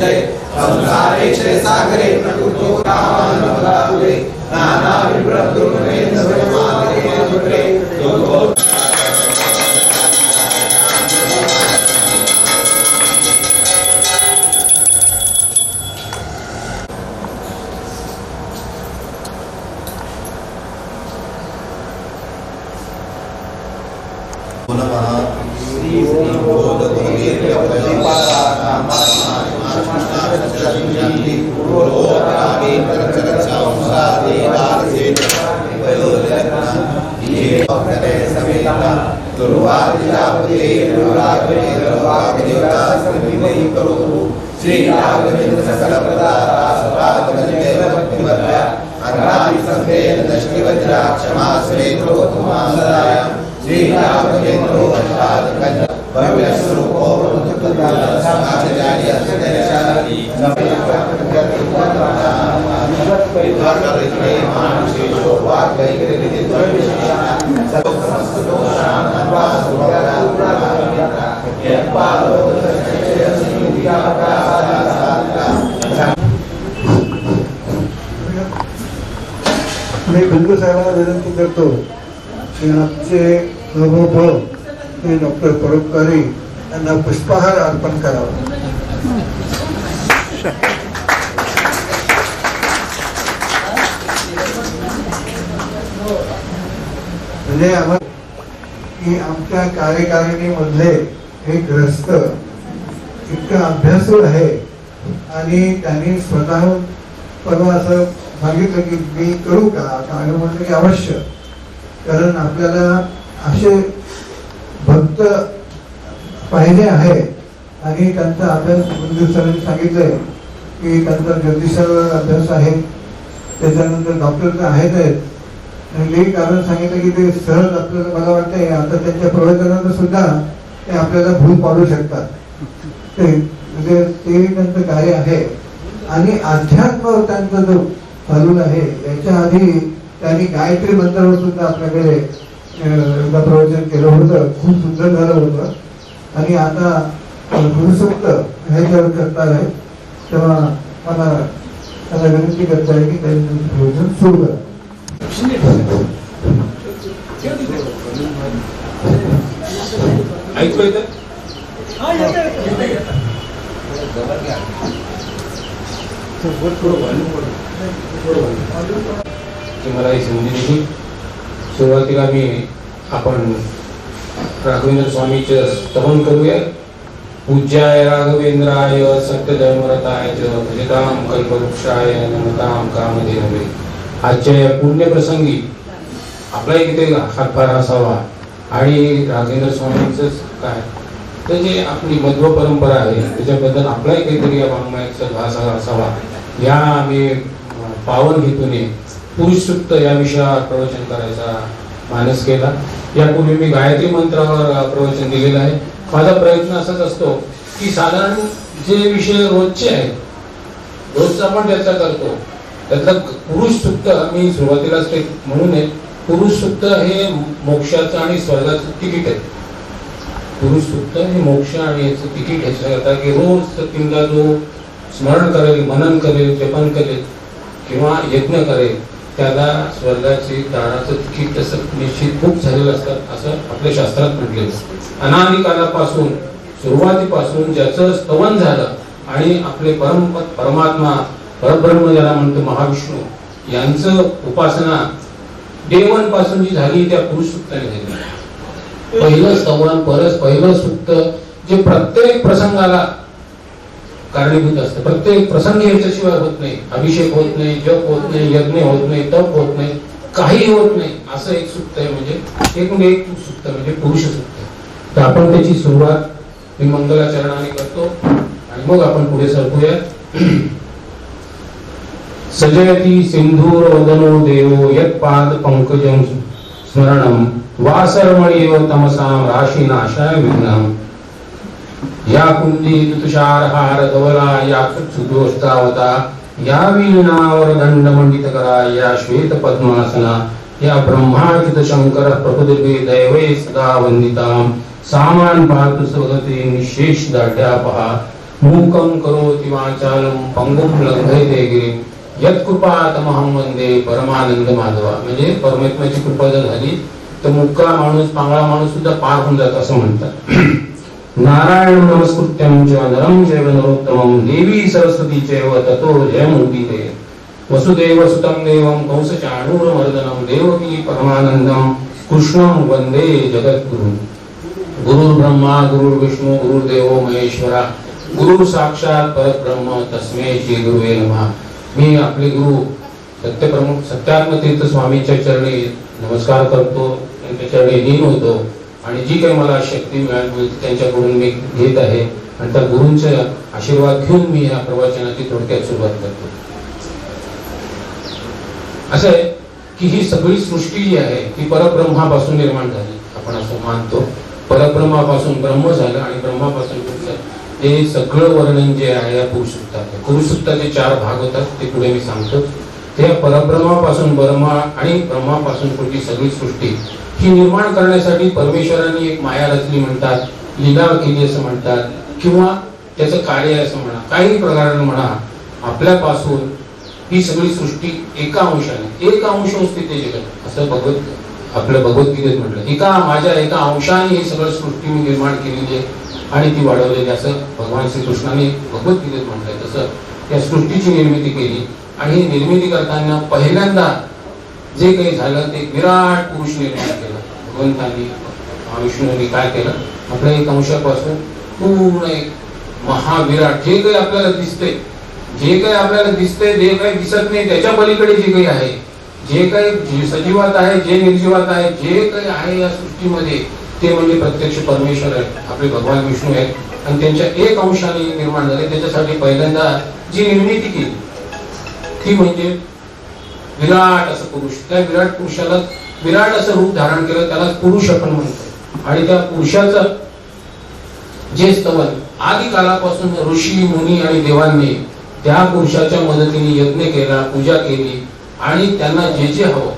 विद्यते संसारे क्षयसागरे प्रकृतो कामानुपदाकुले नाना विप्रदुर्मेन्द्र स्वयमागरे दुर्गे दुर्गो मी बिंदू साहेबांना विनंती करतो की आमचे अनुभव ते डॉक्टर परोपकारी यांना पुष्पहार अर्पण करावा. म्हणजे आमच्या कार्यकारिणीमधले एक ग्रस्त इतका अभ्यासू आहे आणि त्यांनी स्वतःहून परवा असं सांगितलं की मी करू का. आम्ही म्हटलं की अवश्य, कारण आपल्याला असे भक्त पाहिजे आहे. आणि त्यांचा अभ्यास मंजूर सरांनी सांगितलंय की त्यांचा ज्योतिषावर अभ्यास आहे, त्याच्यानंतर डॉक्टरचं आहेच. आणि कारण सांगितलं की ते सहज आपल्याला, मला वाटतंय आता त्यांच्या प्रवचनात सुद्धा ते आपल्याला भूल पाडू शकतात. ते म्हणजे ते त्यांचं कार्य आहे. आणि अध्यात्म त्यांचा जो चालू आहे, याच्या आधी त्यांनी गायत्री मंत्रावर सुद्धा आपल्याकडे प्रवचन केलं होतं, खूप सुंदर झालं होतं. आणि आता गुरुसूक्त ह्याच्यावर करणार आहे, तेव्हा मला त्यांना विनंती करता आहे की त्यांनी प्रवचन सुरू करा. ऐकू येतं? मला ही संधी दिली. सुरुवातीला आपण राघवेंद्र स्वामीचे स्तवन करूया. पूज्याय राघवेंद्राय सत्यधर्मरताय भजतां कल्पवृक्षाय नमतां कामधेनवे. आजच्या या पुण्यप्रसंगी आपला इथे हातभार असावा. आणि राघवेंद्र स्वामींचं काय तर जे आपली मध्व परंपरा आहे त्याच्याबद्दल आपलाही काहीतरी या वाङ्मयाचा भास असावा. या आम्ही पावन हेतूने पुरुष सूक्त या विषयावर प्रवचन करायचा मानस केला. यापूर्वी मी गायत्री मंत्रावर प्रवचन दिलेलं आहे. माझा प्रयत्न असाच असतो की साधारण जे विषय रोजचे आहेत, रोजचा आपण चर्चा करतो, त्यातलं पुरुष सूक्त मी सुरुवातीलाच ते म्हणून आहे. पुरुष सूक्त हे मोक्षाचं आणि स्वर्गाचं तिकीट आहे. पुरुष सूक्त हे मोक्ष आणि याचं तिकीट ह्याच्याकरता की रोज तीनदा जो स्मरण करेल, मनन करेल, जपन करेल किंवा यज्ञ करेल त्याला स्वर्गाचे दाराचं तिकीट तसं निश्चित खूप झालेलं असतं असं आपल्या शास्त्रात म्हटलेलं. अनादिकालापासून सुरुवातीपासून ज्याचं स्तवन झालं आणि आपले परमात्मा परब्रह्म ज्याला म्हणतो महाविष्णू यांचं उपासना देवन पासून जी झाली त्या पुरुष सूक्ताने झाली. पहिलं स्तवन पहिलं सूक्त जे प्रत्येक प्रसंगाला कारणीभूत असतं. प्रत्येक प्रसंग याच्याशिवाय होत नाही. अभिषेक होत नाही, जप होत नाही, यज्ञ होत नाही, तप होत नाही, काही होत नाही असं एक सूक्त आहे. म्हणजे एक सूक्त म्हणजे पुरुष सूक्त. तर आपण त्याची सुरुवात मी मंगलाचरणाने करतो आणि मग आपण पुढे सरकूया. सजयती सिंधूर वदनो देवो यत्पाद पंकजं स्मरणं वासरमणीव तमसां राशी नाशाय विघ्नं. या कुंडी तुषारहार धवला या सुदोषतावता या वीणावर दंडमंडित करा या श्वेत पद्मासना या ब्रह्मार्चित शंकर प्रभुदेवी दैवे सदा वंदितां सामान पातु स्वगते निशेष दाढ्या पहा मूकं करोति वाचालं पंगुं लंघयते गिरिं यत्कृपातमहं वंदे परमानंद माधवा. म्हणजे परमात्म्याची कृपा जर झाली तर मुक्का माणूस पांगळा माणूस सुद्धा पार होऊन जात असं म्हणतात. नारायण नमस्कृत्यं च नरं चैव नरोत्तमं देवी सरस्वती चैव ततो जयमुदीरये. वसुदेव सुतं देवं कंसचाणूरमर्दनं देवकी परमानंदं कृष्णं वंदे जगद्गुरुं. गुरुर्ब्रह्मा गुरुर्विष्णू गुरुर्देवो महेश्वरा गुरु साक्षात परब्रह्म तस्मै श्री गुरुवे नमः. मी आपले गुरु सत्यप्रमुख सत्यात्म तीर्थ स्वामींच्या चरणी नमस्कार करतो, त्यांच्या चरणी लीन होतो आणि जी काही मला शक्ती मिळाली त्यांच्याकडून मी घेत आहे आणि त्या गुरूंचे आशीर्वाद घेऊन मी या प्रवचनाची थोडक्यात सुरुवात करतो. असं आहे की ही सगळी सृष्टी जी आहे ती परब्रह्मापासून निर्माण झाली. आपण असं मानतो परब्रह्मापासून ब्रह्म झालं आणि ब्रह्मापासून पुरुष. हे सगळं वर्णन जे आहे या पुरुषसुक्तात, पुरुषसुक्ताचे 4 भाग होतात ते पुढे मी सांगतो. त्या परब्रह्मापासून ब्रह्मा आणि ब्रह्मापासून पुढची सगळी सृष्टी ही निर्माण करण्यासाठी परमेश्वरांनी एक माया रचली म्हणतात, लीला केली असं म्हणतात किंवा त्याचं कार्य असं म्हणा, काही प्रकाराने म्हणा. आपल्यापासून ही सगळी सृष्टी एका अंश स्थिती जगत असं आपल्या भगवद्गीतेत म्हटलं. एका अंशाने ही सगळं सृष्टी मी निर्माण केलेली आहे आणि ती वाढवलेली असं भगवान श्रीकृष्णाने भगवद्गीतेत म्हटलंय. तसं या सृष्टीची निर्मिती केली आणि ही निर्मिती करताना पहिल्यांदा जे काही झालं ते विराट पुरुष निर्माण केलं भगवंतांनी. महाविष्णूंनी काय केलं, आपल्या एक अंशापासून पूर्ण एक महाविराट जे काही आपल्याला दिसते, जे काही दिसत नाही त्याच्या पलीकडे जे काही आहे, जे काही सजीवात आहे, जे निर्जीवात आहे, जे काही आहे या सृष्टीमध्ये ते म्हणजे प्रत्यक्ष परमेश्वर आहे, आपले भगवान विष्णू आहेत आणि त्यांच्या एक अंशाने निर्माण झाले. त्याच्यासाठी पहिल्यांदा जी निर्मिती केली ती म्हणजे विराट असं पुरुष. त्या विराट पुरुषाला विराट असं रूप धारण केलं, त्याला पुरुष आपण म्हणतो. आणि त्या पुरुषाचं जे स्तवन आदी कालापासून ऋषी मुनी आणि देवांनी त्या पुरुषाच्या मदतीने यज्ञ केला, पूजा केली आणि त्यांना जे जे हवं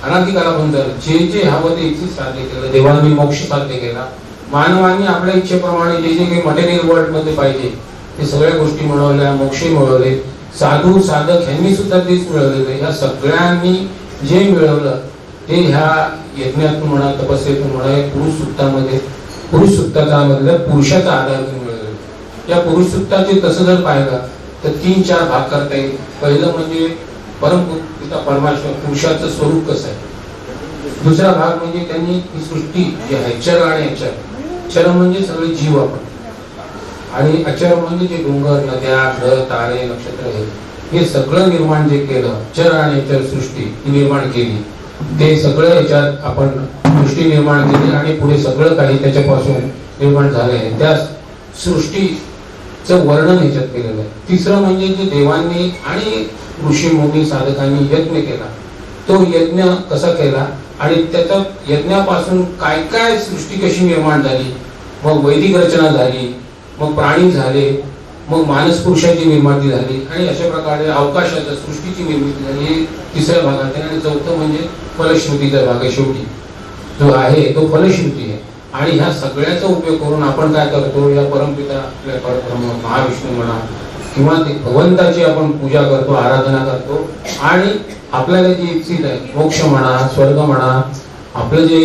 अनादिकालापर्यंत जे जे हवं ते इच्छित साध्य केलं. देवांनी मोक्ष साध्य केला, मानवांनी आपल्या इच्छेप्रमाणे जे जे काही मटेरियल वर्ल्ड मध्ये पाहिजे ते सगळ्या गोष्टी मिळवल्या, मोक्ष मिळवले. साधू साधक यांनी सुद्धा तेच मिळवलेले. या सगळ्यांनी जे मिळवलं ते ह्या यज्ञातून म्हणा, तपस्येतून म्हणा, पुरुष सुक्ताचा मधल्या पुरुषाचा आधार मिळवलेला. या पुरुष सुक्ताचे तसं जर पाहिलं तर 3-4 भाग करता येईल. पहिलं म्हणजे परमपिता परमेश्वर पुरुषाचं स्वरूप कसं आहे. दुसरा भाग म्हणजे त्यांनी ही सृष्टी जी आहे चर आणि अचर. चर म्हणजे सगळे जीव आपण आणि अचर म्हणजे जे डोंगर, नद्या, ग्रह, तारे, नक्षत्र हे सगळं निर्माण जे केलं, चर आणि अचर सृष्टी ही निर्माण केली. ते सगळं याच्यात आपण सृष्टी निर्माण केली आणि पुढे सगळं काही त्याच्यापासून निर्माण झाले आहे. त्या सृष्टीचं वर्णन याच्यात केलेलं आहे. तिसरं म्हणजे जे देवांनी आणि ऋषी मुनी साधकांनी यज्ञ केला, तो यज्ञ कसा केला आणि त्याच्या यज्ञापासून काय काय सृष्टी कशी निर्माण झाली. मग वैदिक रचना झाली, मग प्राणी झाले, मग मानस पुरुषाची निर्मिती झाली आणि अशा प्रकारे अवकाशाच्या सृष्टीची निर्मिती झाली. हे तिसऱ्या भागात आहे. आणि चौथं म्हणजे फलश्रुतीचा भाग आहे. शेवटी जो आहे तो फलश्रुती आहे. आणि ह्या सगळ्याचा उपयोग करून आपण काय करतो, या परमपिता आपल्या परब्रह्म महाविष्णू म्हणा किंवा ते भगवंताची आपण पूजा करतो, आराधना करतो आणि आपल्याला जी इच्छित आहे, मोक्ष म्हणा, स्वर्ग म्हणा, आपलं जे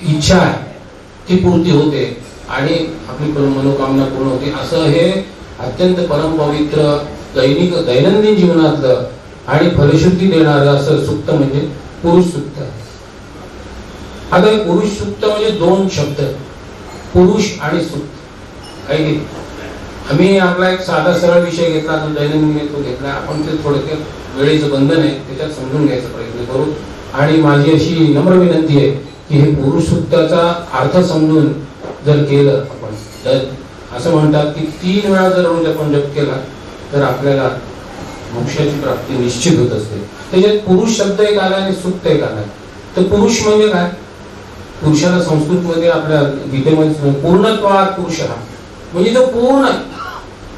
इच्छा आहे ती पूर्ती होते आणि आपली मनोकामना पूर्ण होते. असं हे अत्यंत परम पवित्र दैनंदिन जीवनातलं आणि फलश्रुती देणारं असं सुक्त म्हणजे पुरुष सुक्त. आता पुरुष सुक्त म्हणजे 2 शब्द, पुरुष आणि सुक्त. काही आम्ही आपला एक साधा सरळ विषय घेतला, दैनंदिन तो घेतला. आपण ते थोडक्यात वेळेचं बंधन आहे त्याच्यात समजून घ्यायचा प्रयत्न करू. आणि माझी अशी नम्र विनंती आहे की हे पुरुष सुक्ताचा अर्थ समजून जर केलं आपण, तर असं म्हणतात की 3 वेळा जर रोज आपण जप केला तर आपल्याला मोक्षाची प्राप्ती निश्चित होत असते. त्याच्यात पुरुष शब्द एक आला आणि सुक्त एक आला. तर पुरुष म्हणजे काय, पुरुषाला संस्कृत मध्ये आपल्या गीतेमध्ये पूर्णत्वात पुरुष हा म्हणजे जो पूर्ण,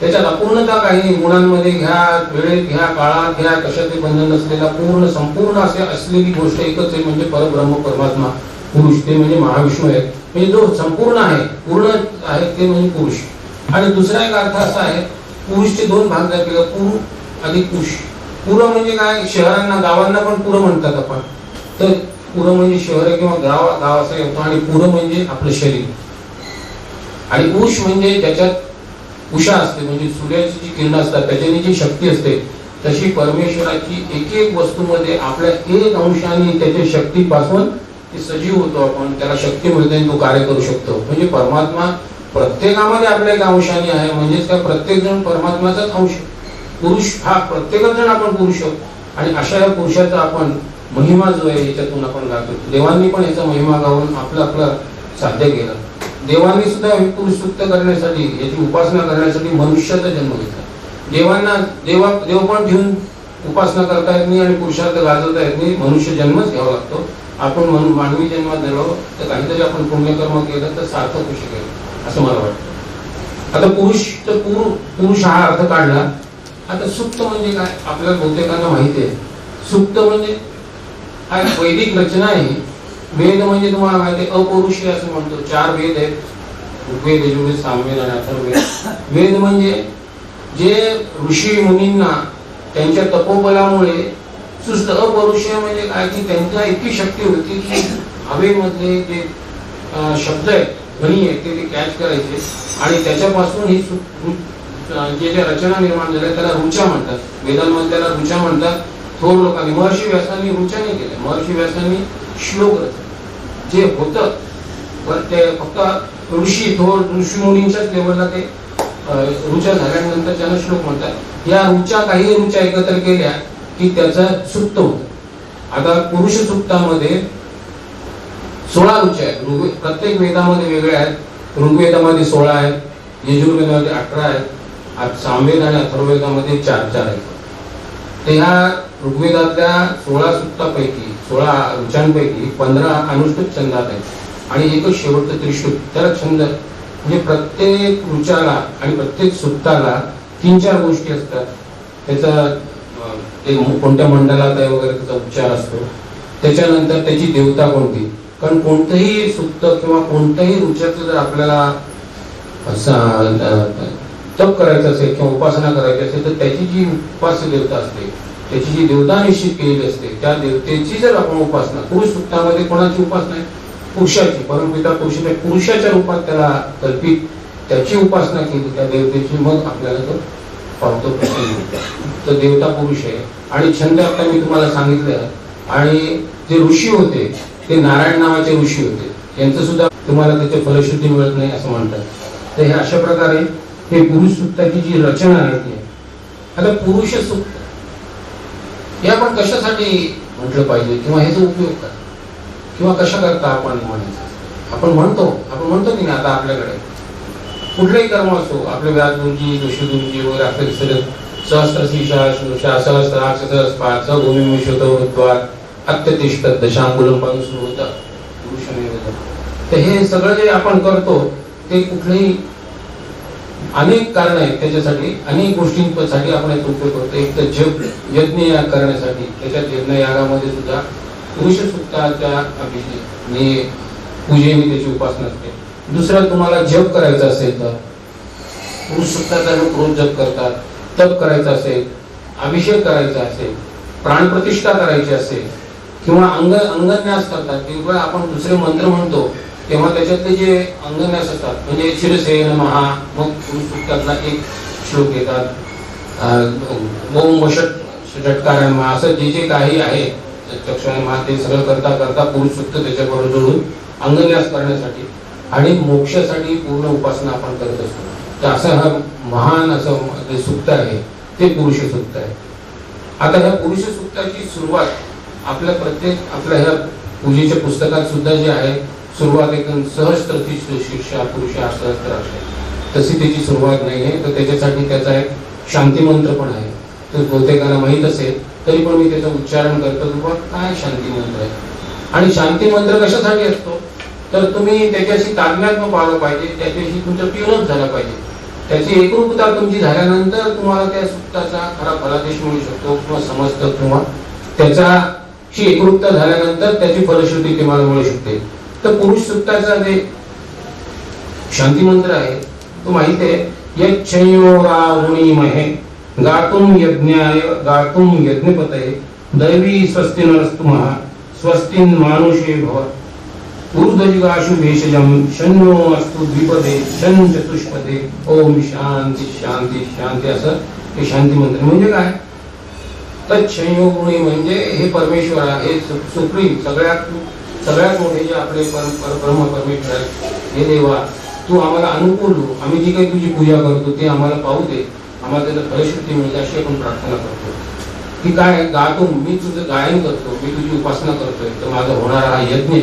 त्याच्यात अपूर्णता काही गुणांमध्ये घ्या, वेळेत घ्या, काळात घ्या, कशाचे बंधन नसलेला पूर्ण संपूर्ण असे असलेली गोष्ट एकच आहे म्हणजे परब्रह्म परमात्मा पुरुष. ते म्हणजे महाविष्णू आहे. म्हणजे जो संपूर्ण आहे, पूर्ण आहे ते म्हणजे पुरुष. आणि दुसरा एक अर्थ असा आहे, पुरुषचे दोन भाग जर केले, पुर अधिक पुष. पुर म्हणजे काय, शहरांना गावांना पण पुर म्हणतात आपण. तर पुर म्हणजे शहर किंवा गाव असं येतो, आणि पुर म्हणजे आपलं शरीर. आणि उष म्हणजे ज्याच्यात उषा असते, म्हणजे सूर्याची जी किरण असतात त्याच्याने जी शक्ती असते, तशी परमेश्वराची एक एक वस्तूमध्ये आपल्या एक अंशाने त्याच्या शक्तीपासून ते सजीव होतो. आपण त्याला शक्ती मिळते आणि तो कार्य करू शकतो. म्हणजे परमात्मा प्रत्येकामध्ये आपल्या एक अंशाने आहे, म्हणजेच त्या प्रत्येक जण परमात्माचाच अंश. पुरुष हा प्रत्येकच जण आपण पुरुष आहोत. आणि अशा या पुरुषाचा आपण महिमा जो आहे याच्यातून आपण गातो. देवांनी पण याचा महिमा गाऊन आपलं साध्य केलं. देवांनी सुद्धा पुरुष सुक्त करण्यासाठी, याची उपासना करण्यासाठी मनुष्याचा जन्म घेतला. देवांना देव पण घेऊन उपासना करता येत नाही आणि पुरुषार्थ गाजवता येत नाही, मनुष्य जन्मच घ्यावा लागतो. आपण मानवी जन्मात झालो तर काहीतरी आपण पुण्यकर्म केलं तर सार्थक होऊ शकेल असं मला वाटतं. आता पुरुष हा अर्थ काढला. आता सुक्त म्हणजे काय, आपल्या बहुतेकांना माहिती आहे. सुक्त म्हणजे हा एक वैदिक रचना आहे. वेद म्हणजे तुम्हाला माहिती आहे अपौरुषीय असं म्हणतो. 4 वेद आहेत, ऋग्वेद, यजुर्वेद, सामवेद आणि अथर्ववेद. वेद म्हणजे जे ऋषी मुनींना त्यांच्या तपोबलामुळे सुस्त. अपौरुषीय म्हणजे काय की त्यांच्या इतकी शक्ती होती की हवेमधले जे शब्द आहेत, ध्वनी आहेत, ते कॅच करायचे आणि त्याच्यापासून ही जे रचना निर्माण झाल्या त्याला ऋचा म्हणतात. वेदांमध्ये त्याला ऋचा म्हणतात. थोर लोकांनी, महर्षी व्यासांनी ऋचा नाही केलं. महर्षी व्यासांनी श्लोक रचले. जे होतं पण ते फक्त ऋषी मुनींच्याच लेवलला ते ऋचा झाल्यानंतर त्यांना श्लोक म्हणतात. या ऋचा काही ऋचा एकत्र केल्या की त्याचा सुक्त होत. आता पुरुष सुक्तामध्ये 16 ऋचा आहेत. प्रत्येक वेदामध्ये वेगळे आहेत. ऋग्वेदामध्ये 16 आहेत, यजुर्वेदामध्ये 18 आहेत, सामवेद आणि अथर्ववेदामध्ये 4 आहेत. तर ह्या ऋग्वेदातल्या 16 सुक्तापैकी 16 ऋचांपैकी 15 अनुष्टुप छंदात आहेत आणि एकच शेवटचं त्रिशुप. त्याला छंद म्हणजे प्रत्येक ऋचाला आणि प्रत्येक सुक्ताला 3-4 गोष्टी असतात. त्याचा ते कोणत्या मंडलात आहे वगैरे त्याचा उच्चार असतो. त्याच्यानंतर त्याची देवता कोणती, कारण कोणतंही सुक्त किंवा कोणत्याही ऋचाचं जर आपल्याला तप करायचं असेल किंवा उपासना करायची असेल तर त्याची जी उपास्य देवता असते, त्याची जी देवता निश्चित केलेली असते, त्या देवतेची जर आपण उपासना, पुरुष सुक्तामध्ये कोणाची उपासना आहे, पुरुषाची, परमपिता पुरुषाच्या रूपात त्याला कल्पित त्याची उपासना केली त्या देवतेची, मग आपल्याला तो पावतो तर देवता पुरुष आहे. आणि छंद आता मी तुम्हाला सांगितलं. आणि जे ऋषी होते ते नारायण नावाचे ऋषी होते. यांचं सुद्धा तुम्हाला त्याची फलश्रुती मिळत नाही असं म्हणतात. तर हे अशा प्रकारे हे पुरुष सुक्ताची जी रचना आहे ती. आता पुरुष सुक्त हे आपण कशासाठी म्हटलं पाहिजे किंवा ह्याचा उपयोग काय किंवा कशा करता आपण म्हणायचं, आपण म्हणतो की नाही. आता आपल्याकडे कुठलेही कर्म असो, आपले व्यासगुरुजी, जोशीगुरुजी वगैरे आपले सहस्त्र शीर्षा सहस्त्राक्ष पाच भूमिमुषोत्वाद अत्यतिष्ठ दशांगुलम पासून सुरू होतं. तर हे सगळं जे आपण करतो ते कुठलेही अनेक कारण आहेत त्याच्यासाठी, अनेक गोष्टींसाठी आपण याचा उपयोग करतो. एक तर जप यज्ञ याग करण्यासाठी, त्याच्यात यज्ञ यागामध्ये सुद्धा पुरुष सुक्ताच्या अभिषेक पूजेने त्याची उपासना असते. दुसरं तुम्हाला जप करायचा असेल तर पुरुष सुक्ताचा लोक रोज जप करतात. तप करायचा असेल, अभिषेक करायचा असेल, प्राणप्रतिष्ठा करायची असेल किंवा अंगन्यास करतात. किंवा आपण दुसरे मंत्र म्हणतो तेव्हा त्याच्यातले जे अंगन्यास असतात म्हणजे शिरसे नमः, मग पुरुष सुक्तातला एक श्लोक येतात ओम षटकारण असं जे काही आहे चक्षुर्मा ते सगळं करता करता पुरुष सुक्त त्याच्याबरोबर जोडून अंगन्यास करण्यासाठी आणि मोक्षासाठी पूर्ण उपासना आपण करत असतो. तर असं हा महान असं जे सुक्त आहे ते पुरुष सुक्त आहे. आता ह्या पुरुष सुक्ताची सुरुवात आपल्या ह्या पूजेच्या पुस्तकात सुद्धा जे आहे सुरुवात एकदम सहस्त्र शीर्षा पुरुषा सहस्त्राक्ष तशी त्याची सुरुवात नाही आहे. तर त्याच्यासाठी त्याचा एक शांती मंत्र पण आहे. तर बहुतेकांना माहीत असेल तरी पण मी त्याचं उच्चारण करतो की बाबा काय शांती मंत्र आहे. आणि शांती मंत्र कशासाठी असतो तर तुम्ही त्याच्याशी तादात्म्य पाहिलं पाहिजे, त्याच्याशी तुमचा ट्यूनअप झाला पाहिजे. त्याची एकरूपता तुमची झाल्यानंतर तुम्हाला त्या सुक्ताचा खरा फलादेश मिळू शकतो किंवा समजतं किंवा त्याच्याशी एकरूपता झाल्यानंतर त्याची फलश्रुती तुम्हाला मिळू शकते. तर पुरुष सुक्ताचा जे शांती मंत्र आहे तो माहिती आहे यच्छयोरावणीमहे गातुम यज्ञाय गातुम यज्ञपतये दैवी स्वस्ति नरस्तुमः स्वस्ति मानुषे भव ऊर्ध्वजिगाशु भेषजं शन्नो अस्तु द्विपदे शन चतुष्पदे ओम शांती शांती शांती असं हे शांती मंत्र म्हणजे काय तच्छयोगुणी म्हणजे हे परमेश्वर हे सुप्रीम सगळ्यात मोठे जे आपले परम परमेश्वर आहे हे देवा तू आम्हाला अनुकूल हो आम्ही जी काही तुझी पूजा करतो ते आम्हाला पाहू दे आम्हाला त्याला फलश्रुती मिळते अशी आपण प्रार्थना करतो की काय गातो मी तुझं गायन करतो मी तुझी उपासना करतोय तर माझा होणारा हा यज्ञ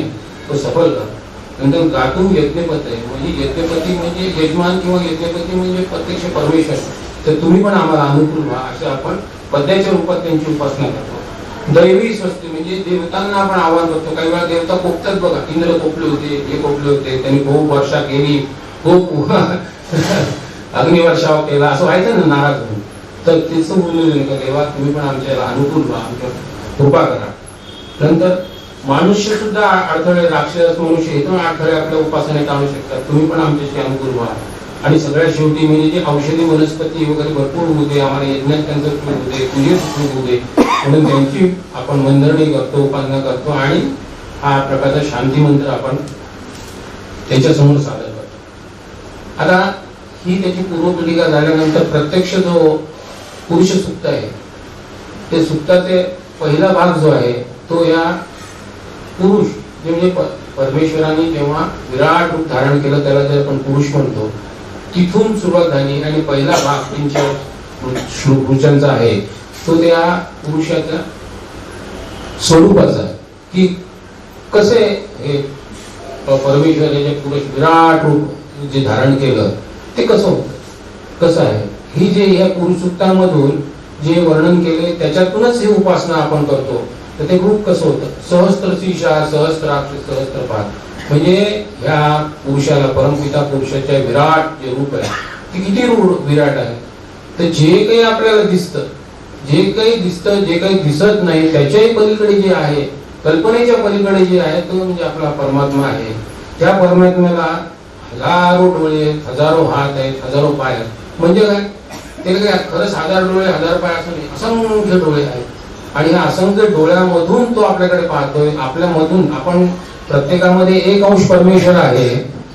तो सफल कर नंतर गातो यज्ञपत आहे म्हणजे यज्ञपती म्हणजे यजमान किंवा यज्ञपती म्हणजे प्रत्यक्ष परमेश्वर तर तुम्ही पण आम्हाला अनुकूल व्हा असं आपण पद्याच्या रूपात त्यांची उपासना करतो दैवी स्वस्ती म्हणजे देवतांना आपण आवाहन करतो काही वेळा देवता कोपतात बघा इंद्र कोपले होते हे कोपले होते त्यांनी खूप वर्षा केली खूप अग्निवर्षाव केला असं व्हायचं ना नाराज होऊन तर तिचं बोललेलं नाही का देवा तुम्ही पण आमच्याला अनुकूल व्हा आमच्या कृपा करा नंतर मनुष्य सुद्धा अडथळे राक्षस मनुष्य हे पण अडथळे आपल्या उपासनेत आणू शकतात तुम्ही पण आमच्याशी अनुकूल व्हा आणि सगळ्यात शेवटी म्हणजे जे औषधी वनस्पती वगैरे भरपूर होऊ दे आम्हाला यज्ञात त्यांचं उपयोग होऊ दे पूजेत उपयोग होऊ दे म्हणून त्यांची आपण वंदणी करतो उपासना करतो आणि हा प्रकारचा शांती मंत्र आपण त्यांच्या समोर सादर करतो आता ही त्याची पूर्वपीठिका झाल्यानंतर प्रत्यक्ष जो पुरुष सुक्त आहे ते सुक्ताचे पहिला भाग जो आहे तो या पुरुष जे म्हणजे परमेश्वराने जेव्हा विराट रूप धारण केलं त्याला जर आपण पुरुष म्हणतो तिथून सुरुवात झाली आणि पहिला भाग 3-4 पुरुषांचा आहे तो त्या पुरुषाच्या स्वरूपाचा की कसे हे परमेश्वराचे पुरुष विराट रूप जे धारण केलं ते कसं होतं कसं आहे ही जे या पुरुष सूक्तांमधून जे वर्णन केले त्याच्यातूनच ही उपासना आपण करतो तर ते खूप कसं होतं सहस्त्र शीर्षा सहस्त्राक्ष सहस्त्रपाद म्हणजे ह्या पुरुषाला परमपिता पुरुषाच्या विराट जे रूप आहे ते किती विराट आहे तर जे काही आपल्याला दिसतं जे काही दिसत नाही त्याच्याही पलीकडे जे आहे कल्पनेच्या पलीकडे जे आहे तो म्हणजे आपला परमात्मा आहे त्या परमात्म्याला हजारो डोळे हजारो हात आहेत हजारो पाय आहेत म्हणजे काय ते काय खरंच 1000 डोळे 1000 पाय असं नाही असंख्य डोळे आहेत आणि ह्या असंख्य डोळ्यामधून तो आपल्याकडे पाहतोय आपल्यामधून आपण प्रत्येकामध्ये एक अंश परमेश्वर आहे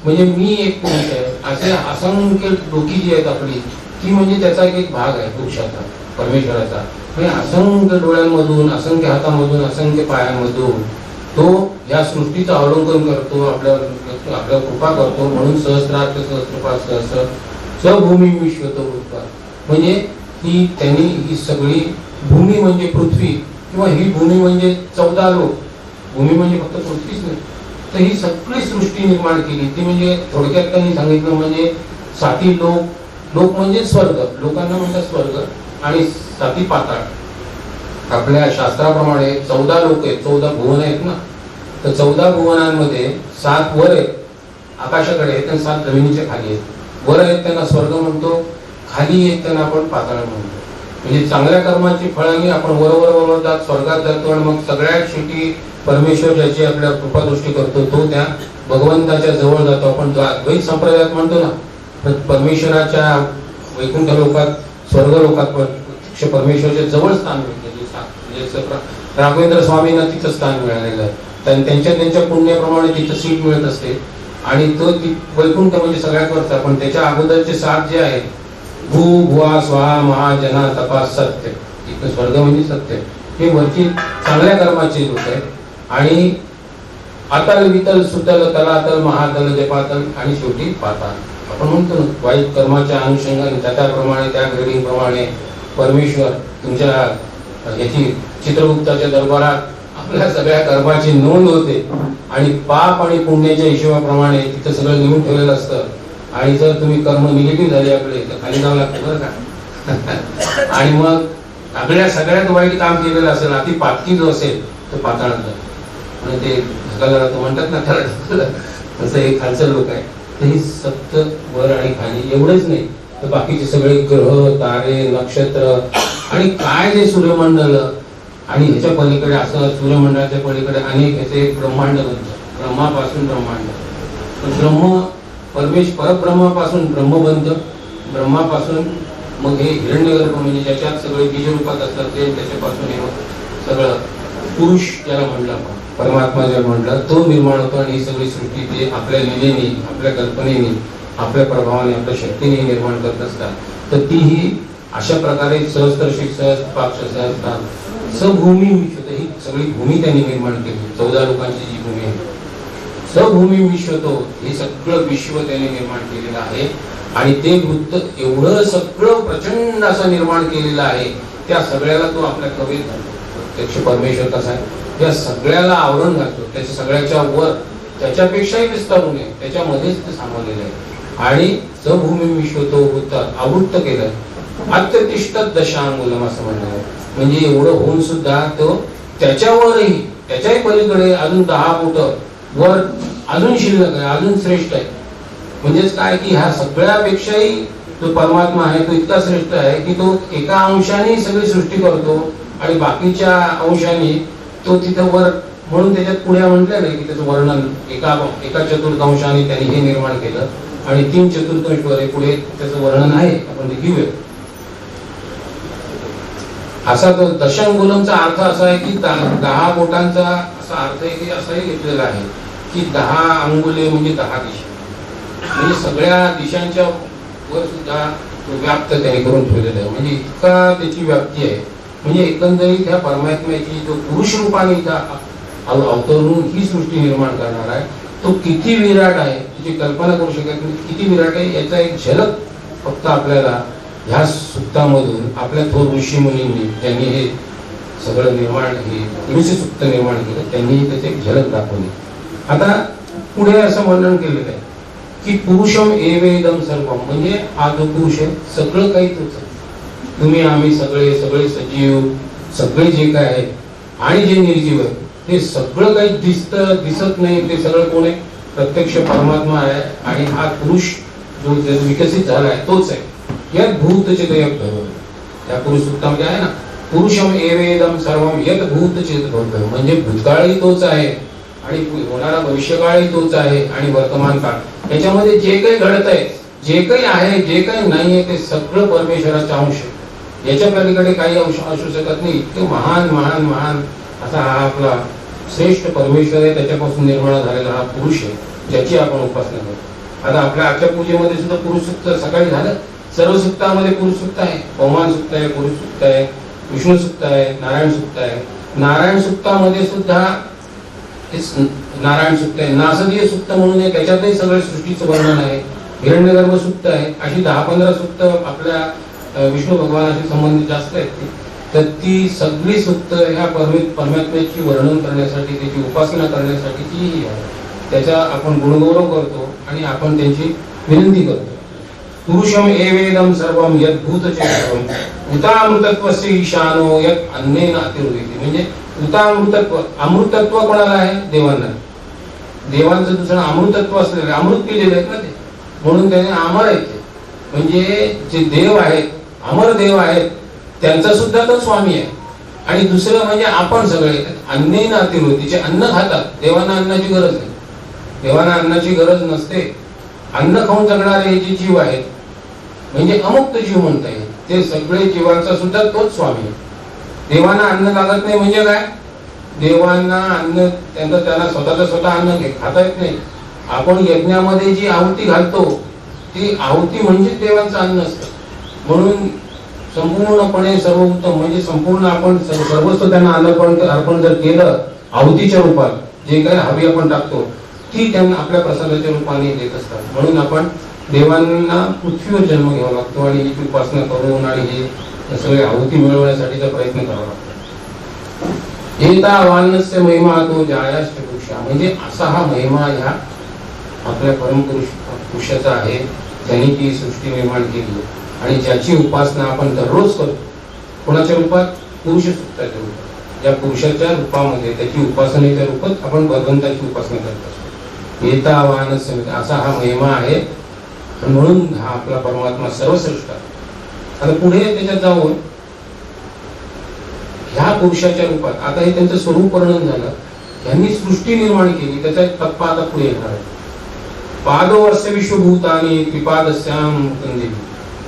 म्हणजे मी एक पुरुष आहे असे असंख्य डोकी जी आहेत आपली ती म्हणजे त्याचा एक भाग आहे पुरुषाचा परमेश्वराचा म्हणजे असंख्य डोळ्यांमधून असंख्य हातामधून असंख्य पायांमधून तो या सृष्टीचं अवलोकन करतो आपल्या कृपा करतो म्हणून सहस्रार्थ सहस्त्रपाद सहस्र स्वभूमी विश्वतो म्हणजे ही त्यांनी ही सगळी भूमी म्हणजे पृथ्वी किंवा ही भूमी म्हणजे 14 लोक भूमी म्हणजे फक्त पृथ्वीच नाही तर ही सगळी सृष्टी निर्माण केली ती म्हणजे थोडक्यात त्यांनी सांगितलं म्हणजे 7 लोक म्हणजे स्वर्ग लोकांना म्हणतात स्वर्ग आणि 7 पाताळ आपल्या शास्त्राप्रमाणे 14 लोक आहेत 14 भुवन आहेत ना तर 14 भुवनांमध्ये 7 वर आहेत आकाशाकडे आहेत आणि 7 जमिनीच्या खाली आहेत वर आहेत त्यांना स्वर्ग म्हणतो खाली आहेत त्यांना आपण पाताळ म्हणतो म्हणजे चांगल्या कर्माची फळांनी आपण वर जात स्वर्गात जातो आणि मग सगळ्यात शेवटी परमेश्वर ज्याची आपल्या कृपादृष्टी करतो तो त्या भगवंताच्या जवळ जातो आपण द्वैत संप्रदायात म्हणतो ना परमेश्वराच्या वैकुंठ लोकात स्वर्ग लोकात परमेश्वराच्या जवळ स्थान मिळते राघवेंद्र स्वामींना तिथं स्थान मिळालेलं आहे त्यांच्या पुण्याप्रमाणे तिथं सीट मिळत असते आणि तो वैकुंठ म्हणजे सगळ्यात वरचा पण त्याच्या अगोदरचे 7 जे आहेत भू भुवा स्वाहा महा जना तपा सत्य इथं स्वर्ग म्हणजे सत्य हे वरची चांगल्या कर्माचे लोक आहेत आणि अतल वितल सुतल तलातल महातल जपातल आणि शेवटी पाताल आपण म्हणतो ना वाईट कर्माच्या अनुषंगाने त्याप्रमाणे त्या ग्रेडिंग प्रमाणे परमेश्वर तुमच्या याची चित्रगुप्ताच्या दरबारात आपल्या सगळ्या कर्माची नोंद होते आणि पाप आणि पुण्याच्या हिशोबाप्रमाणे तिथं सगळं लिहून ठेवलेलं असतं आणि जर तुम्ही कर्म निगेटिव्ह झाले आपले तर खाली जावं लागतं बरं का आणि मग आपल्या सगळ्यात वाईट काम केलेलं असेल अति पातकी जो असेल तो पाताळात जातो आणि ते ढकलला तो म्हणतात ना त्याला तसं एक खालचं लोक आहे तर ही सप्त वर आणि खाली एवढंच नाही तर बाकीचे सगळे ग्रह तारे नक्षत्र आणि काय जे सूर्यमंडल आणि ह्याच्या पलीकडे असं सूर्यमंडळाच्या पलीकडे अनेक ह्याचे ब्रह्मांड बनतात ब्रह्मापासून ब्रह्मांड पण ब्रह्म परब्रह्मापासून ब्रह्मबंध, ब्रह्मापासून मग हे हिरण्यगर्भ म्हणजे ज्याच्यात सगळे बीजरूपात असतात ते, त्याच्यापासून हे सगळं पुरुष ज्याला म्हणलं आपण, परमात्मा ज्याला म्हणलं, तो निर्माण होतो. आणि ही सगळी सृष्टी ते आपल्या लीलेने, आपल्या कल्पनेने, आपल्या प्रभावाने, आपल्या शक्तीने निर्माण करत असतात. तर तीही अशा प्रकारे सहस्त्रशील, सहस्त्रपाक्ष, सहस्त्र सभूमी विश्व, ही सगळी भूमी त्यांनी निर्माण केली. 14 लोकांची जी भूमी आहे, सभूमी विश्वतो, हे सगळं विश्व त्यांनी निर्माण केलेलं आहे. आणि ते वृत्त एवढं सगळं प्रचंड असं निर्माण केलेलं आहे, त्या सगळ्याला तो आपल्या कवेत घालतो. प्रत्यक्ष परमेश्वर कसा आहे, त्या सगळ्याला आवरण घालतो. त्याच्या सगळ्याच्या वर, त्याच्यापेक्षाही विस्तारून आहे, त्याच्यामध्येच ते सामावलेलं आहे. आणि सभूमी विश्वतो वृत्तात आवृत्त केलं, अत्यतिष्ठत दशांगुलम असं म्हणणं आहे. म्हणजे एवढं होऊन सुद्धा तो त्याच्यावरही, त्याच्याही पलीकडे अजून 10 बोट वर अजून शिल्लक आहे, अजून श्रेष्ठ आहे. म्हणजेच काय की ह्या सगळ्यापेक्षाही जो परमात्मा आहे तो इतका श्रेष्ठ आहे की तो एका अंशाने सगळी सृष्टी करतो आणि बाकीच्या अंशाने तो तिथं वर, म्हणून त्याच्यात पुढे म्हटलं नाही की त्याचं वर्णन एका चतुर्थांशाने त्यांनी हे निर्माण केलं आणि 3 चतुर्थांश वर पुढे त्याचं वर्णन आहे, आपण ते घेऊया. असा तो दशांगुलमचा अर्थ असा आहे की 10 बोटांचा असा अर्थ आहे की असाही घेतलेला आहे की 10 अंगुले म्हणजे 10 दिशा, म्हणजे सगळ्या दिशांच्या वर सुद्धा व्याप्त त्याने करून ठेवलेलं आहे. म्हणजे इतका त्याची व्याप्ती आहे. म्हणजे एकंदरीत ह्या परमात्म्याची जो पुरुष रूपाने इथं अवतरून ही सृष्टी निर्माण करणार आहे, तो किती विराट आहे त्याची कल्पना करू शकत नाही. किती विराट आहे याचा एक झलक फक्त आपल्याला ह्या सुक्तामधून आपल्या थोर ऋषी मुनींनी, ज्यांनी हे सगळं निर्माण, हे ऋषी सुक्त निर्माण केलं, त्यांनी त्याची एक झलक दाखवली. आता पुढे असं वर्णन केलेलं आहे की पुरुषम एवेदम सर्वम, म्हणजे हा जो पुरुष आहे सगळं काही तोच आहे. तुम्ही, आम्ही सगळे सजीव, सगळे जे काय आहे आणि जे निर्जीव आहे ते सगळं काही दिसत नाही, ते सगळं कोण आहे? प्रत्यक्ष परमात्मा आहे. आणि हा पुरुष जो विकसित झाला आहे तोच आहे. यत भूत चेत भव, त्या पुरुष सूक्तामध्ये आहे ना, पुरुषम एवेदम सर्वम यत भूत चेत भव, म्हणजे भूतकाळही तोच आहे आणि होणारा भविष्यकाळही तोच आहे आणि वर्तमान काळ, याच्यामध्ये जे काही घडत आहे, जे काही आहे, जे काही नाही आहे ते सगळं परमेश्वराचा अंश. याच्या पलीकडे काही अंश असू शकत नाही. तो महान महान महान असा हा आपला श्रेष्ठ परमेश्वर आहे, त्याच्यापासून निर्माण झालेला हा पुरुष आहे, ज्याची आपण उपासना करतो. आता आपल्या आजच्या पूजेमध्ये सुद्धा पुरुष सुक्त सकाळी झालं. सर्व सुक्तामध्ये पुरुष सुक्त आहे, पवमान सुक्त आहे, पुरुष सुक्त आहे, विष्णू सुक्त आहे, नारायण सुक्त आहे. नारायण सुक्तामध्ये सुद्धा नारायण सुक्त आहे, नासदीय सुक्त म्हणून आहे, त्याच्यातही सगळ्या सृष्टीचं वर्णन आहे. हिरण्यगर्भ सुक्त आहे. अशी 10-15 सुक्त आपल्या विष्णू भगवानाशी संबंधित जास्त आहेत. तर ती सगळी सुक्त ह्या परमात्म्याची वर्णन करण्यासाठी, त्याची उपासना करण्यासाठी ती आहे. त्याचा आपण गुणगौरव करतो आणि आपण त्यांची विनंती करतो. पुरुषम एवेदम सर्वम यत भूतचेतम उतामृतत्वस्य ईशानो यत अन्नेन अतिरुदिति, म्हणजे उतामृतत्व, अमृतत्व कोणाला आहे? देवांना. देवांचं दुसरं अमृतत्व असलेलं, अमृत केलेलं आहे ना ते, म्हणून त्याने अमर आहेत. म्हणजे जे देव आहेत, अमर देव आहेत, त्यांचा सुद्धा तो स्वामी आहे. आणि दुसरं म्हणजे आपण सगळे अन्नेन अतिरुदिति, जे अन्न खातात. देवांना अन्नाची गरज नाही, देवांना अन्नाची गरज नसते. अन्न खाऊन जगणारे जे जीव आहेत म्हणजे अमुक्त जीव म्हणता येईल, ते सगळे जीवांचा सुद्धा तोच स्वामी आहे. देवांना अन्न लागत नाही म्हणजे काय? देवांना अन्न त्यांना स्वतः अन्न खाता येत नाही. आपण यज्ञामध्ये जी आहुती घालतो ती आहुती म्हणजे देवांचं अन्न असतं. म्हणून संपूर्णपणे सर्वोत्तम म्हणजे संपूर्ण आपण सर्वस्व त्यांना अर्पण जर केलं आहुतीच्या रूपात, जे काही हवी आपण टाकतो ती त्यांना आपल्या प्रसादाच्या रूपाने देत असतात. म्हणून आपण देवांना पृथ्वीवर जन्म घ्यावा लागतो आणि ही उपासना करून आणि हे सगळे आहुती मिळवण्यासाठीचा प्रयत्न करावा लागतो. एता वानस्य महिमा तो जायाश्च पुरुषा, म्हणजे असा हा महिमा ह्या आपल्या परमपुरुषाचा आहे, ज्यांनी ती सृष्टी निर्माण केली आणि ज्याची उपासना आपण दररोज करतो. कोणाच्या रूपात? पुरुष सुक्ताच्या रूपात. या पुरुषाच्या रूपामध्ये, त्याची उपासनेच्या रूपात आपण भगवंताची उपासना करत असतो. एता वानस्य, असा हा महिमा आहे. म्हणून हा आपला परमात्मा सर्वश्रेष्ठ आहे. आता पुढे त्याच्यात जाऊन ह्या पुरुषाच्या रूपात, आता हे त्यांचं स्वरूप वर्णन झालं, यांनी सृष्टी निर्माण केली, त्याचा एक टप्पा आता पुढे येणार आहे. पादोवर्ष विश्वभूतानि त्रिपादस्याम कंदिली,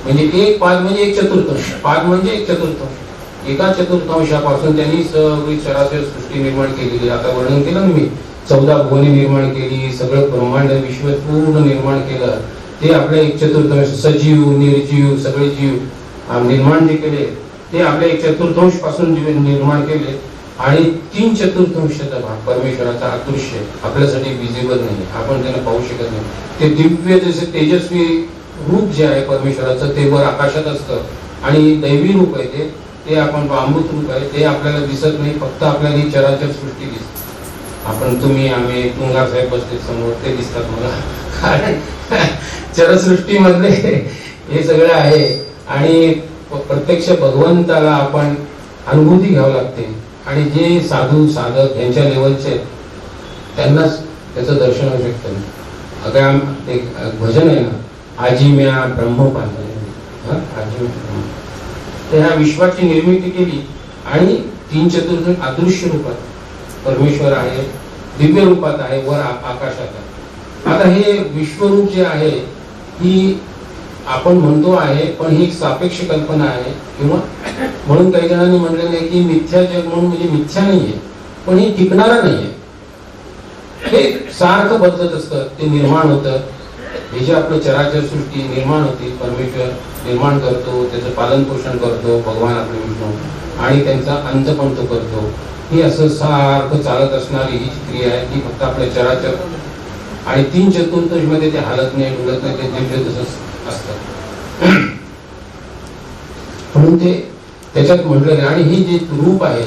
म्हणजे एक पाद म्हणजे एक चतुर्थांश, पाद म्हणजे एक चतुर्थांश, एका चतुर्थांशापासून त्यांनी सगळी चराचर सृष्टी निर्माण केलेली. आता वर्णन केलं ना मी, 14 भुवने निर्माण केली, सगळं ब्रह्मांड विश्व पूर्ण निर्माण केलं. ते आपल्या एक चतुर्थांश, सजीव निर्जीव सगळे जीव निर्माण जे केले ते आपल्या एक चतुर्थांश पासून निर्माण केले. आणि 3/4 भाग परमेश्वराचा अदृश्य, आपल्यासाठी विजिबल नाही, आपण त्यांना पाहू शकत नाही. ते दिव्य जसे तेजस्वी रूप जे आहे परमेश्वराचं ते वर आकाशात असतं, आणि दैवी रूप आहे ते आपण अमृत रूप आहे ते आपल्याला दिसत नाही, फक्त आपल्याला ही चराचर सृष्टी दिसते. आपण तुम्ही आम्ही तुंगार साहेब बसले समोर ते दिसतात मला, कारण चरसृष्टीमधले हे सगळं आहे. आणि प्रत्यक्ष भगवंताला आपण अनुभूती घ्यावी लागते. आणि जे साधू साधक यांच्या लेवलचे त्यांनाच त्याचं दर्शन होऊ शकतं. अगं एक भजन आहे ना, आजी म्या ब्रह्म पाहिजे, आजी ब्रह्म. तर ह्या विश्वाची निर्मिती केली आणि 3/4 अदृश्य रूपात परमेश्वर आहे, दिव्य रूपात आहे, वर आकाशात आहे. आता हे विश्वरूप जे आहे ही आपण म्हणतो आहे, पण ही एक सापेक्ष कल्पना आहे. किंवा म्हणून काही जणांनी म्हटलेलं आहे की मिथ्या जग म्हणून म्हणजे मिथ्या नाहीये, पण हे टिकणारं नाहीये, हे सारखं बदलत असतं, ते निर्माण होतं. हे जे आपलं चराचर सृष्टी निर्माण होती, परमेश्वर निर्माण करतो, त्याचं पालन पोषण करतो भगवान आपले विष्णू, आणि त्यांचा अंत पण तो करतो. ही असं सारखं चालत असणारी ही जी क्रिया आहे ती फक्त आपल्या चराचर आणि 3/4 मध्ये ते हालत नाही, डुलत नाही, ते दिव्य तसंच असतं. म्हणून ते त्याच्यात म्हटलेलं आहे. आणि ही जे रूप आहे,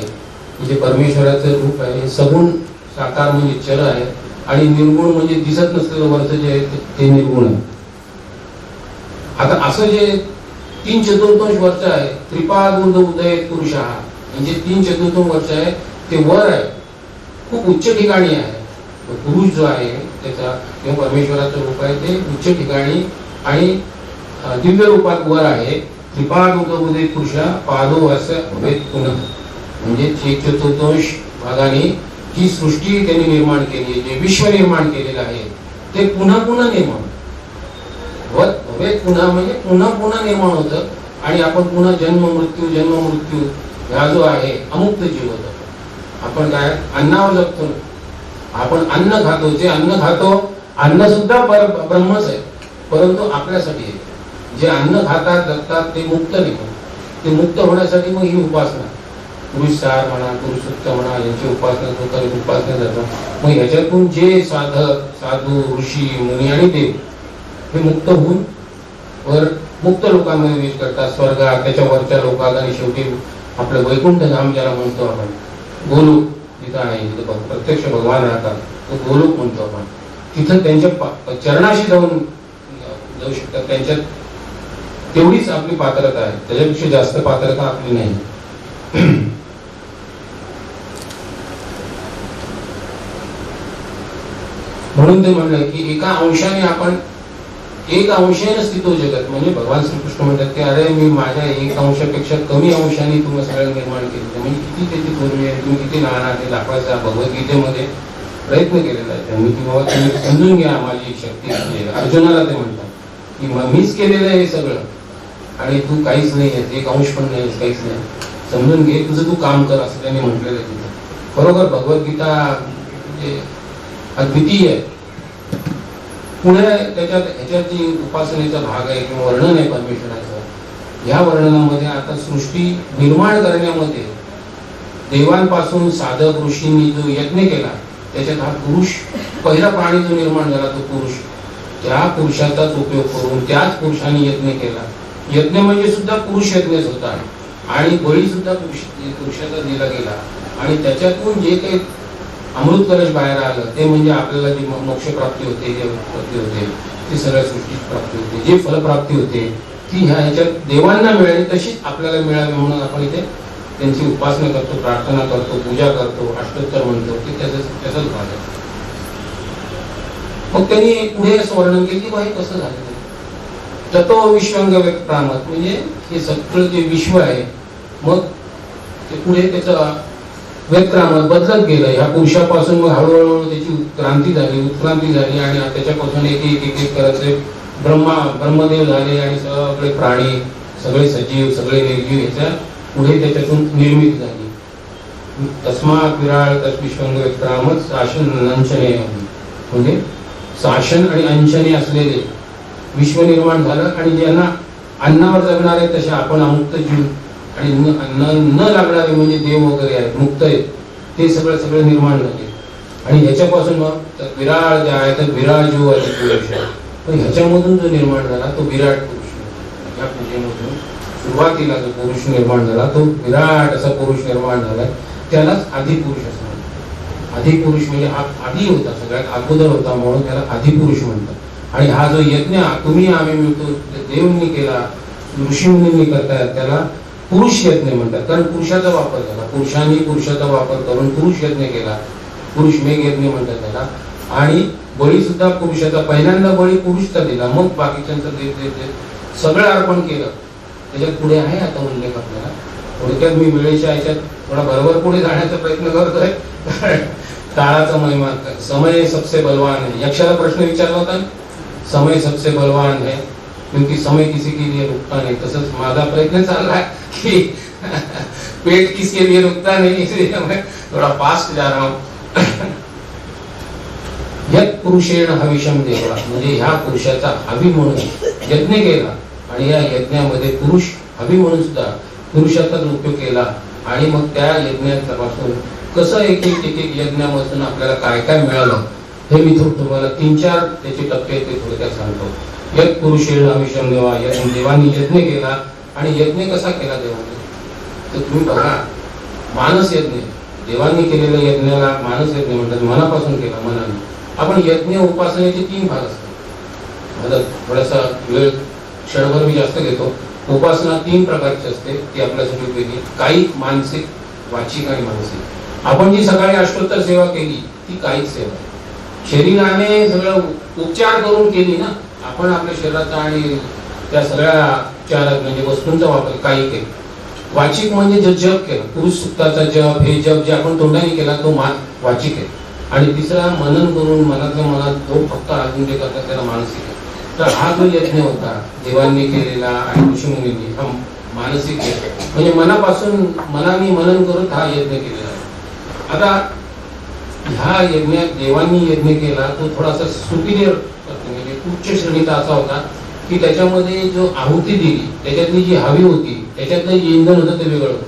जे परमेश्वराचं रूप आहे, सगुण साकार म्हणजे चर आहे, आणि निर्गुण म्हणजे दिसत नसलेलं वरचं जे आहे ते निर्गुण आहे. आता असं जे 3/4 वर्ष आहे, त्रिपाद ऊर्ध्व उदय पुरुष म्हणजे 3/4 वर्ष आहे ते वर आहे, खूप उच्च ठिकाणी आहे. पुरुष जो आहे त्याचा किंवा परमेश्वराचं रूप आहे ते उच्च ठिकाणी आणि दिव्य रूपात वर आहे. त्रिपाद ऊर्ध्व उदय पुरुष पादो असं वेद पुन्हा, म्हणजे 1/4 भागाने ही सृष्टी त्यांनी निर्माण केली, जे विश्व निर्माण केलेलं आहे ते पुन्हा पुन्हा निर्माण होत. पुन्हा म्हणजे पुन्हा पुन्हा निर्माण होतं. आणि आपण पुन्हा जन्म मृत्यू हा जो आहे अमुक्त जीव होतो. आपण काय अन्नावर जगतो, आपण अन्न खातो, जे अन्न खातो अन्न सुद्धा ब्रह्मच आहे, परंतु आपल्यासाठी आहे. जे अन्न खातात जगतात ते मुक्त नाही, ते मुक्त होण्यासाठी मग ही उपासना, पुरुष सार म्हणा, पुरुषोत्त म्हणा, यांची उपासना जातात. मग ह्याच्यातून जे साधक साधू ऋषी मुनी आणि देव हे मुक्त होऊन वर मुक्त लोकांमध्ये विश करतात, स्वर्गात, त्याच्या वरच्या लोकात, आणि शेवटी आपलं वैकुंठ धाम ज्याला म्हणतो आपण, गोलोक जिथं आहे, जिथं प्रत्यक्ष भगवान राहतात तो गोलोक म्हणतो आपण, तिथं त्यांच्या चरणाशी जाऊन जाऊ शकतात. त्यांच्यात तेवढीच आपली पात्रता आहे, त्याच्यापेक्षा जास्त पात्रता आपली नाही. म्हणून ते म्हणलं की एका अंशाने आपण एक अंशाने स्थितो जगत, म्हणजे भगवान श्रीकृष्ण म्हणतात की अरे मी माझ्या 1 अंशापेक्षा कमी अंशाने तुम्ही सगळं निर्माण केलं. म्हणजे किती त्याची पूर्वी आहे, तुम्ही किती लहान आहात ते दाखवायचा भगवद्गीतेमध्ये प्रयत्न केलेला आहे त्यांनी, की बाबा तुम्ही समजून घ्या माझी शक्ती आहे. अर्जुनाला ते म्हणतात की मीच केलेलं आहे हे सगळं आणि तू काहीच नाही आहेस, 1 अंश पण नाही, काहीच नाही, समजून घे, तुझं तू काम कर, असं त्यांनी म्हटलेलं आहे तिथं. बरोबर भगवद्गीता म्हणजे अद्वितीय आहे. पुढे त्याच्यात ह्याच्यात जी उपासनेचा भाग आहे किंवा वर्णन आहे परमेश्वराचं, ह्या वर्णनामध्ये आता सृष्टी निर्माण करण्यामध्ये देवांपासून साधक ऋषींनी जो यत्न केला त्याच्यात हा पुरुष, पहिला प्राणी जो निर्माण झाला तो पुरुष, त्या पुरुषाचाच उपयोग करून त्याच पुरुषाने यत्न केला. यज्ञ म्हणजे सुद्धा पुरुष यज्ञच होता आणि बळी सुद्धा पुरुषाचा दिला गेला. आणि त्याच्यातून जे काही अमृत कलश बाहेर आलं ते म्हणजे आपल्याला जी मोक्ष प्राप्ती होते, जे प्राप्ती होते ती सगळ्या सृष्टीची प्राप्ती होते, जी फलप्राप्ती होते ती ह्याच्यात देवांना मिळाली तशीच आपल्याला मिळावी म्हणून आपण इथे त्यांची उपासना करतो, प्रार्थना करतो, पूजा करतो, अष्टोत्तर म्हणतो, की त्याचाच भाग आहे. मग त्यांनी पुढे असं वर्णन केलं की बाई कसं झालं ततो विश्वांग व्यक्तामत, म्हणजे हे सगळं जे विश्व आहे मग ते पुढे त्याचं व्यक्रामत बदलत गेलं. ह्या पुरुषापासून मग हळूहळू त्याची क्रांती झाली, उत्क्रांती झाली आणि त्याच्यापासून एक एक एक एक करत ते ब्रह्मदेव झाले आणि सगळे प्राणी, सगळे सजीव, सगळे निर्जीव याच्या पुढे त्याच्यातून निर्मिती झाली. तस्मात् विराळ तस्मिश्वंग व्यक्रामत शासन अंशने, म्हणजे शासन आणि अंशने असलेले विश्व निर्माण झालं. आणि ज्यांना अन्नावर जगणारे तसे आपण अमुक्त जीव आणि न लागणारे म्हणजे देव वगैरे आहेत, मुक्त आहेत, ते सगळे निर्माण झाले. आणि ह्याच्यापासून मग विराळ जे आहे तर विराळ जीव आहे पुरुष, पण ह्याच्यामधून जो निर्माण झाला तो विराट पुरुष. या पूजेमधून सुरुवातीला जो पुरुष निर्माण झाला तो विराट असा पुरुष निर्माण झाला, त्यालाच आदिपुरुष असं म्हणतात. आदिपुरुष म्हणजे हा आधी होता, सगळ्यात अगोदर होता, म्हणून त्याला आदिपुरुष म्हणतात. आणि हा जो यज्ञ तुम्ही आम्ही मिळतो देवांनी केला, ऋषीमुनींनी करतायत, त्याला पुरुष यज्ञ म्हणतात. कारण पुरुषाचा वापर झाला, पुरुषांनी पुरुषाचा वापर करून पुरुष यज्ञ केला, पुरुष मेघ यज्ञ म्हणतात त्याला. आणि बळी सुद्धा पुरुषाचा, पहिल्यांदा बळी पुरुषचा दिला, मग बाकीच्यांचा देत सगळं अर्पण केलं. त्याच्यात पुढे आहे आता उल्लेख आपल्याला. थोडक्यात मी वेळेच्या याच्यात थोडा बरोबर पुढे जाण्याचा प्रयत्न करतोय. काळाचा महिमा, समय सबसे बलवान है. यक्षाला प्रश्न विचारला होता, समय सबसे बलवान है क्योंकि समय किसी के लिए रुकता नहीं. तसंच माझा प्रयत्न चालला की पेट किसके लिए रुकता नहीं, इसलिए मैं थोड़ा फास्ट जा रहा हूँ. यत् पुरुषेण हविषम देवा, म्हणजे ह्या पुरुषाचा हवी म्हणून यज्ञ केला. आणि या यज्ञामध्ये पुरुष हवी म्हणून सुद्धा पुरुषाचाच उपयोग केला. आणि मग त्या यज्ञापासून कसं एक एक यज्ञापासून आपल्याला काय काय मिळालं हे मी तुम्हाला 3-4 त्याचे टप्पे ते थोडक्यात सांगतो. यत् पुरुषेण हविषम देवा, देवानी यज्ञ केला. आणि यज्ञ कसा केला देवाने तर तुम्ही बघा, मानस यज्ञ, देवांनी केलेल्या यज्ञाला मानस यज्ञ म्हणतात, मनापासून केला, मनाने. आपण यज्ञ उपासनेचे 3 भाग असतात. मला थोडासा वेळ क्षणभर मी जास्त घेतो. उपासना 3 प्रकारची असते, ती आपल्यासाठी वेगळी, काही मानसिक, वाचिक आणि मानसिक. आपण जी सकाळी अष्टोत्तर सेवा केली ती कायिक सेवा, शरीराने सगळं उपचार करून केली ना. आपण आपल्या शरीराचा आणि त्या सगळ्या उपचारात म्हणजे वस्तूंचा वापर कायिक आहे. वाचिक म्हणजे जो जप केला, पुरुष सुक्ताचा जप, हे जप जे आपण तोंडाने केला तो वाचिक आहे. आणि तिसरा मनन करून मनातल्या मनात तो फक्त अजून जे करतात त्याला मानसिक आहे. तर हा जो यज्ञ होता देवांनी केलेला आणि ऋषीमुनींनी, हा मानसिक यज्ञ म्हणजे मनापासून मनाने मनन करून हा यज्ञ केलेला आहे. आता ह्या यज्ञात देवांनी यज्ञ केला तो थोडासा सुपिरियर म्हणजे उच्च श्रेणीचा असा होता की त्याच्यामध्ये जो आहुती दिली त्याच्यातली जी हवी होती त्याच्यातलं जे इंधन होतं ते वेगळं होतं.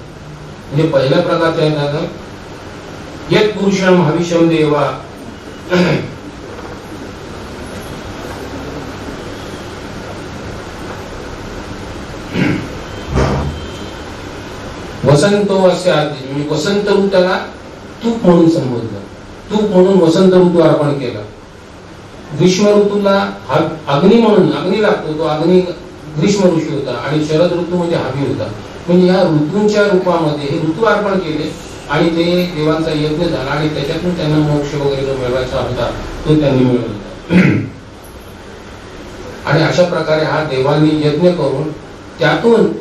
म्हणजे पहिल्या प्रकारच्या येतात यत् पुरुषम हविषम देवा, वसंतो असे आधी म्हणजे वसंत ऋतूला तूप म्हणून संबोधलं, तूप म्हणून वसंत ऋतू अर्पण केला. ग्रीष्म ऋतूला अग्नी म्हणून, अग्नी लागतो तो अग्नी ग्रीष्म ऋषी होता. आणि शरद ऋतू म्हणजे हवी होता. म्हणजे ह्या ऋतूंच्या रूपामध्ये हे ऋतू अर्पण केले आणि ते देवांचा यज्ञ झाला आणि त्याच्यातून त्यांना मोक्ष वगैरे जो मिळवायचा होता तो त्यांनी मिळवला. आणि अशा प्रकारे हा देवांनी यज्ञ करून त्यातून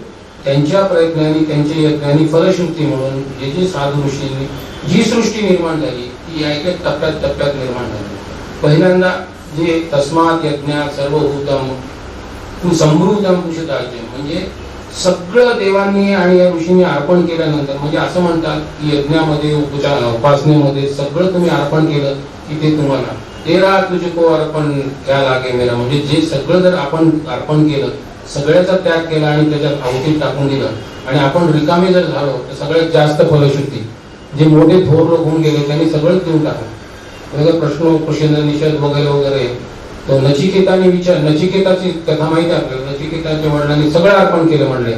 त्यांच्या प्रयत्नांनी त्यांच्या यज्ञांनी फलश्रुती म्हणून जे जे साधू ऋषींनी जी सृष्टी निर्माण झाली ती एक एक टप्प्यात निर्माण झाली. पहिल्यांदा जे तस्मात् यज्ञात सर्वभूतम समृद्धम पुषदाज्यम, म्हणजे सगळं देवांनी आणि या ऋषींनी अर्पण केल्यानंतर, म्हणजे असं म्हणतात की यज्ञामध्ये उपासनेमध्ये सगळं तुम्ही अर्पण केलं की ते तुम्हाला तेरा तुझको अर्पण क्या लागे मेरा, म्हणजे जे सगळं जर आपण अर्पण केलं, सगळ्याचा त्याग केला आणि त्याच्यात आहुतीत टाकून दिलं आणि आपण रिकामे जर झालो तर सगळ्यात जास्त फलश्रुती. जे मोठे थोर लोक होऊन गेले त्यांनी सगळंच देऊन टाकलं. प्रश्न प्रश्न निषेध वगैरे वगैरे. तो नचिकेताची कथा माहिती आहे आपल्याला. नचिकेताच्या वडिलांनी सगळं अर्पण केलं म्हणले,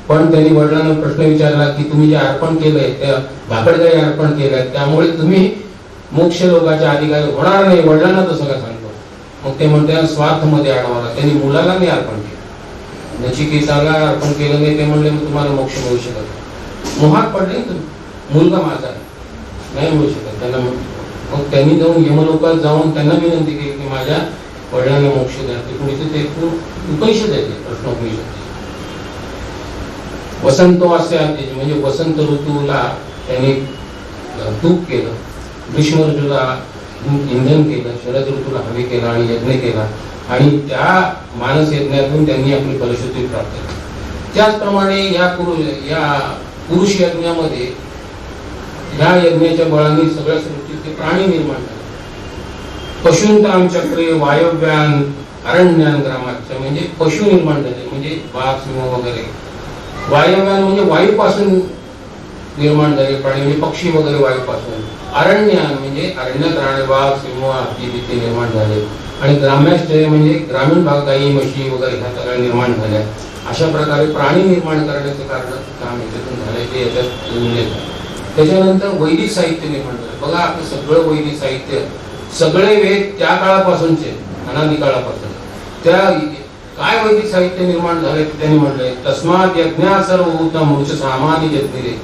पण त्यांनी वडिलांना प्रश्न विचारला की तुम्ही जे अर्पण केलंय त्या भाकडगाई अर्पण केलंय त्यामुळे तुम्ही मोक्ष लोकांच्या अधिकारी होणार नाही. वडिलांना तो सगळं सांगतो. मग ते म्हणते स्वार्थ मध्ये अडवला, त्यांनी मुलाला नाही अर्पण केलं, नचिकेताला अर्पण केलं नाही. ते म्हणले मग तुम्हाला मोक्ष मिळू शकत, मोहात पडले तुम्ही, मुलगा माझा नाही मिळू शकत त्यांना. मग त्यांनी जाऊन यमलोकात जाऊन त्यांना विनंती केली की माझ्या वडिलांना मोक्ष द्या. ते पुढचे ते उपनिषद आहे, प्रश्नोपनिषद. वसंतो असे म्हणजे वसंत ऋतूला त्यांनी तूप केलं, ग्रीष्म ऋतूला इंधन केलं, शरद ऋतूला हवे केला आणि यज्ञ केला आणि त्या मानस यज्ञातून त्यांनी आपली फलश्रुती प्राप्त केली. त्याचप्रमाणे या पुरुष यज्ञामध्ये या यज्ञाच्या बळाने सगळ्या सृष्टीचे प्राणी निर्माण झाले. पशूंताम चक्रे वायव्यान अरण्यान ग्रामाच्या म्हणजे पशु निर्माण झाले, म्हणजे वाघ सिंह वगैरे. वायव्यान म्हणजे वायूपासून निर्माण झाले प्राणी, म्हणजे पक्षी वगैरे वायूपासून. अरण्यान म्हणजे अरण्यात राहणारे वाघ सिंह हत्ती बित्ती निर्माण झाले. आणि ग्राम्याश्चर्य म्हणजे ग्रामीण भाग गाई म्हशी वगैरे ह्या सगळ्या निर्माण झाल्या. अशा प्रकारे प्राणी निर्माण करण्याचं कारण काम याच्यातून झालंय ते याच्यात उल्लेख आहे. त्याच्यानंतर वैदिक साहित्य निर्माण झालं. बघा आपलं सगळं वैदिक साहित्य, सगळे वेद त्या काळापासूनचे, अनादी काळापासून त्या काय वैदिक साहित्य निर्माण झाले त्यांनी म्हटलंय, तस्मात यज्ञा सर्वभूत मूर्छ सामान्य यज्ञे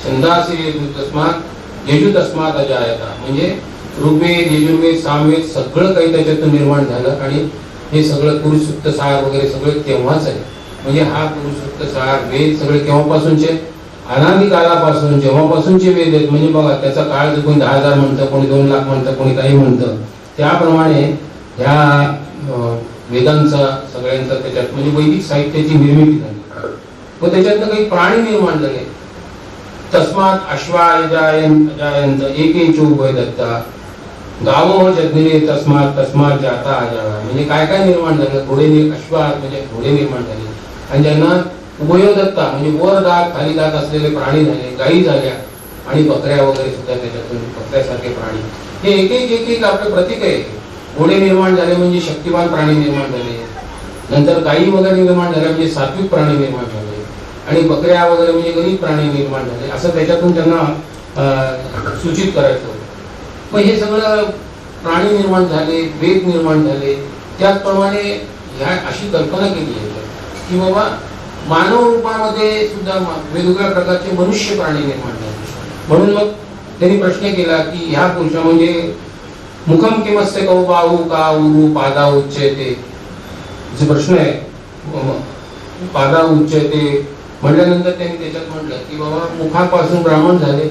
छंदासे तस्मात यजु तस्मात अजायता. म्हणजे ऋग्वेद यजुर्वेद सामवेद सगळं काही त्याच्यातून निर्माण झालं आणि हे सगळं पुरुषसुक्त सार वगैरे सगळं तेव्हाच आहे. म्हणजे हा पुरुषसुक्त सार वेद सगळे केव्हापासूनचे, अनादी काळापासून, जेव्हापासूनचे वेद आहेत. म्हणजे बघा त्याचा काळ जो कोणी 10,000 म्हणतं, कोणी 2 लाख म्हणतं, कोणी काही म्हणतं, त्याप्रमाणे ह्या वेदांचा सगळ्यांचा त्याच्यात म्हणजे वैदिक साहित्याची निर्मिती झाली. व त्याच्यातनं काही प्राणी निर्माण झाले. तस्मात अश्वायजायंत एकेचो उभय दत्ता गावो जगले तस्मात तस्मात जाता अजावा. म्हणजे काय काय निर्माण झालं, घोडे अश्वा म्हणजे घोडे निर्माण झाले आणि ज्यांना उभयोदत्ता म्हणजे वर दात खाली दात असलेले प्राणी झाले, गायी झाल्या आणि बकऱ्या वगैरे सुद्धा त्याच्यातून बकऱ्यासारखे प्राणी. हे एक एक आपले प्रतीक आहे. घोडे निर्माण झाले म्हणजे शक्तिवान प्राणी निर्माण झाले, नंतर गायी वगैरे निर्माण झाल्या म्हणजे सात्विक प्राणी निर्माण झाले आणि बकऱ्या वगैरे म्हणजे गरीब प्राणी निर्माण झाले, असं त्याच्यातून त्यांना सूचित करायचं होतं. मग हे सगळं प्राणी निर्माण झाले, वेद निर्माण झाले. त्याचप्रमाणे ह्या अशी कल्पना केली आहे की बाबा मानव रूपामध्ये सुद्धा वेगवेगळ्या प्रकारचे मनुष्य प्राणी निर्माण झाले. म्हणून मग त्यांनी प्रश्न केला की ह्या पुरुषा म्हणजे मुखम किमस्य कौ बाहू का उरु पादा उच्चयते. जे प्रश्न आहे पादा उच्चयते म्हटल्यानंतर त्यांनी त्याच्यात म्हटलं की बाबा मुखापासून ब्राह्मण झाले,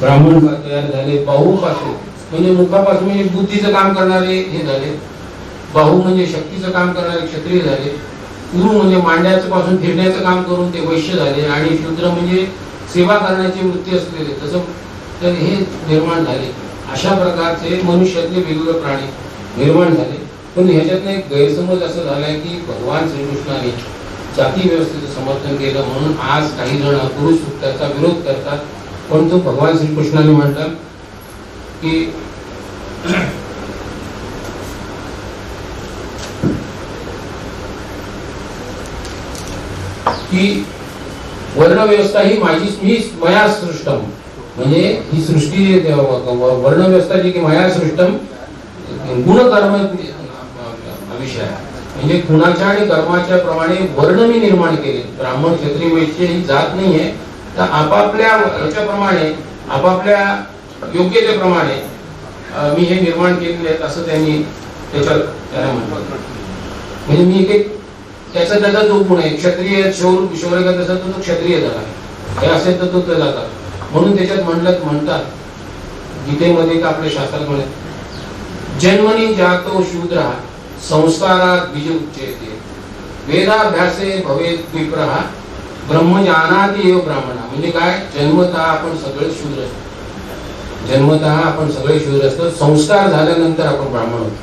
ब्राह्मण तयार झाले. बाहूपासून म्हणजे मुखापासून म्हणजे बुद्धीचं काम करणारे हे झाले, बाहू म्हणजे शक्तीचं काम करणारे क्षत्रिय झाले, उरु म्हणजे मांड्याचं पासून फिरण्याचं काम करून ते वैश्य झाले आणि शूद्र म्हणजे सेवा करण्याची वृत्ती असलेले, तसं तर हे निर्माण झाले. अशा प्रकारचे मनुष्यातले वेगवेगळे प्राणी निर्माण झाले. पण ह्याच्यातनं एक गैरसमज असं झालाय की भगवान श्रीकृष्णाने जाती व्यवस्थेचं समर्थन केलं म्हणून आज काही जण पुरुष सुक्ताचा विरोध करतात. पण तो भगवान श्रीकृष्णाने म्हणतात की की वर्णव्यवस्था ही मी मया सृष्टम. म्हणजे ही सृष्टी वर्णव्यवस्था जी की मया सृष्टम गुणकर्म विषय आहे. म्हणजे गुणाच्या आणि कर्माच्या प्रमाणे वर्ण मी निर्माण केले. ब्राह्मण क्षत्रिय वैश्य ही जात नाहीये, तर आपापल्या ह्याच्याप्रमाणे आपापल्या योग्यतेप्रमाणे मी हे निर्माण केलेले आहेत असं त्यांनी त्याला म्हटलं. म्हणजे मी एक त्याचा जो गुण आहे क्षत्रिय शौर्य का तसा तो क्षत्रिय झाला, हे असेल तर तो जातात. म्हणून त्याच्यात म्हणतात गीतेमध्ये का आपल्या शास्त्रात म्हणत जन्मनी जातो शूद्र संस्कारात बीज उच्चयते वेदाभ्यासे भवेत विप्रहा ब्रह्मज्ञानाति एव ब्राह्मणा. म्हणजे काय, जन्मतः आपण सगळे शूद्र असतो, जन्मतः आपण सगळे शूद्र असतो. संस्कार झाल्यानंतर आपण ब्राह्मण होतो,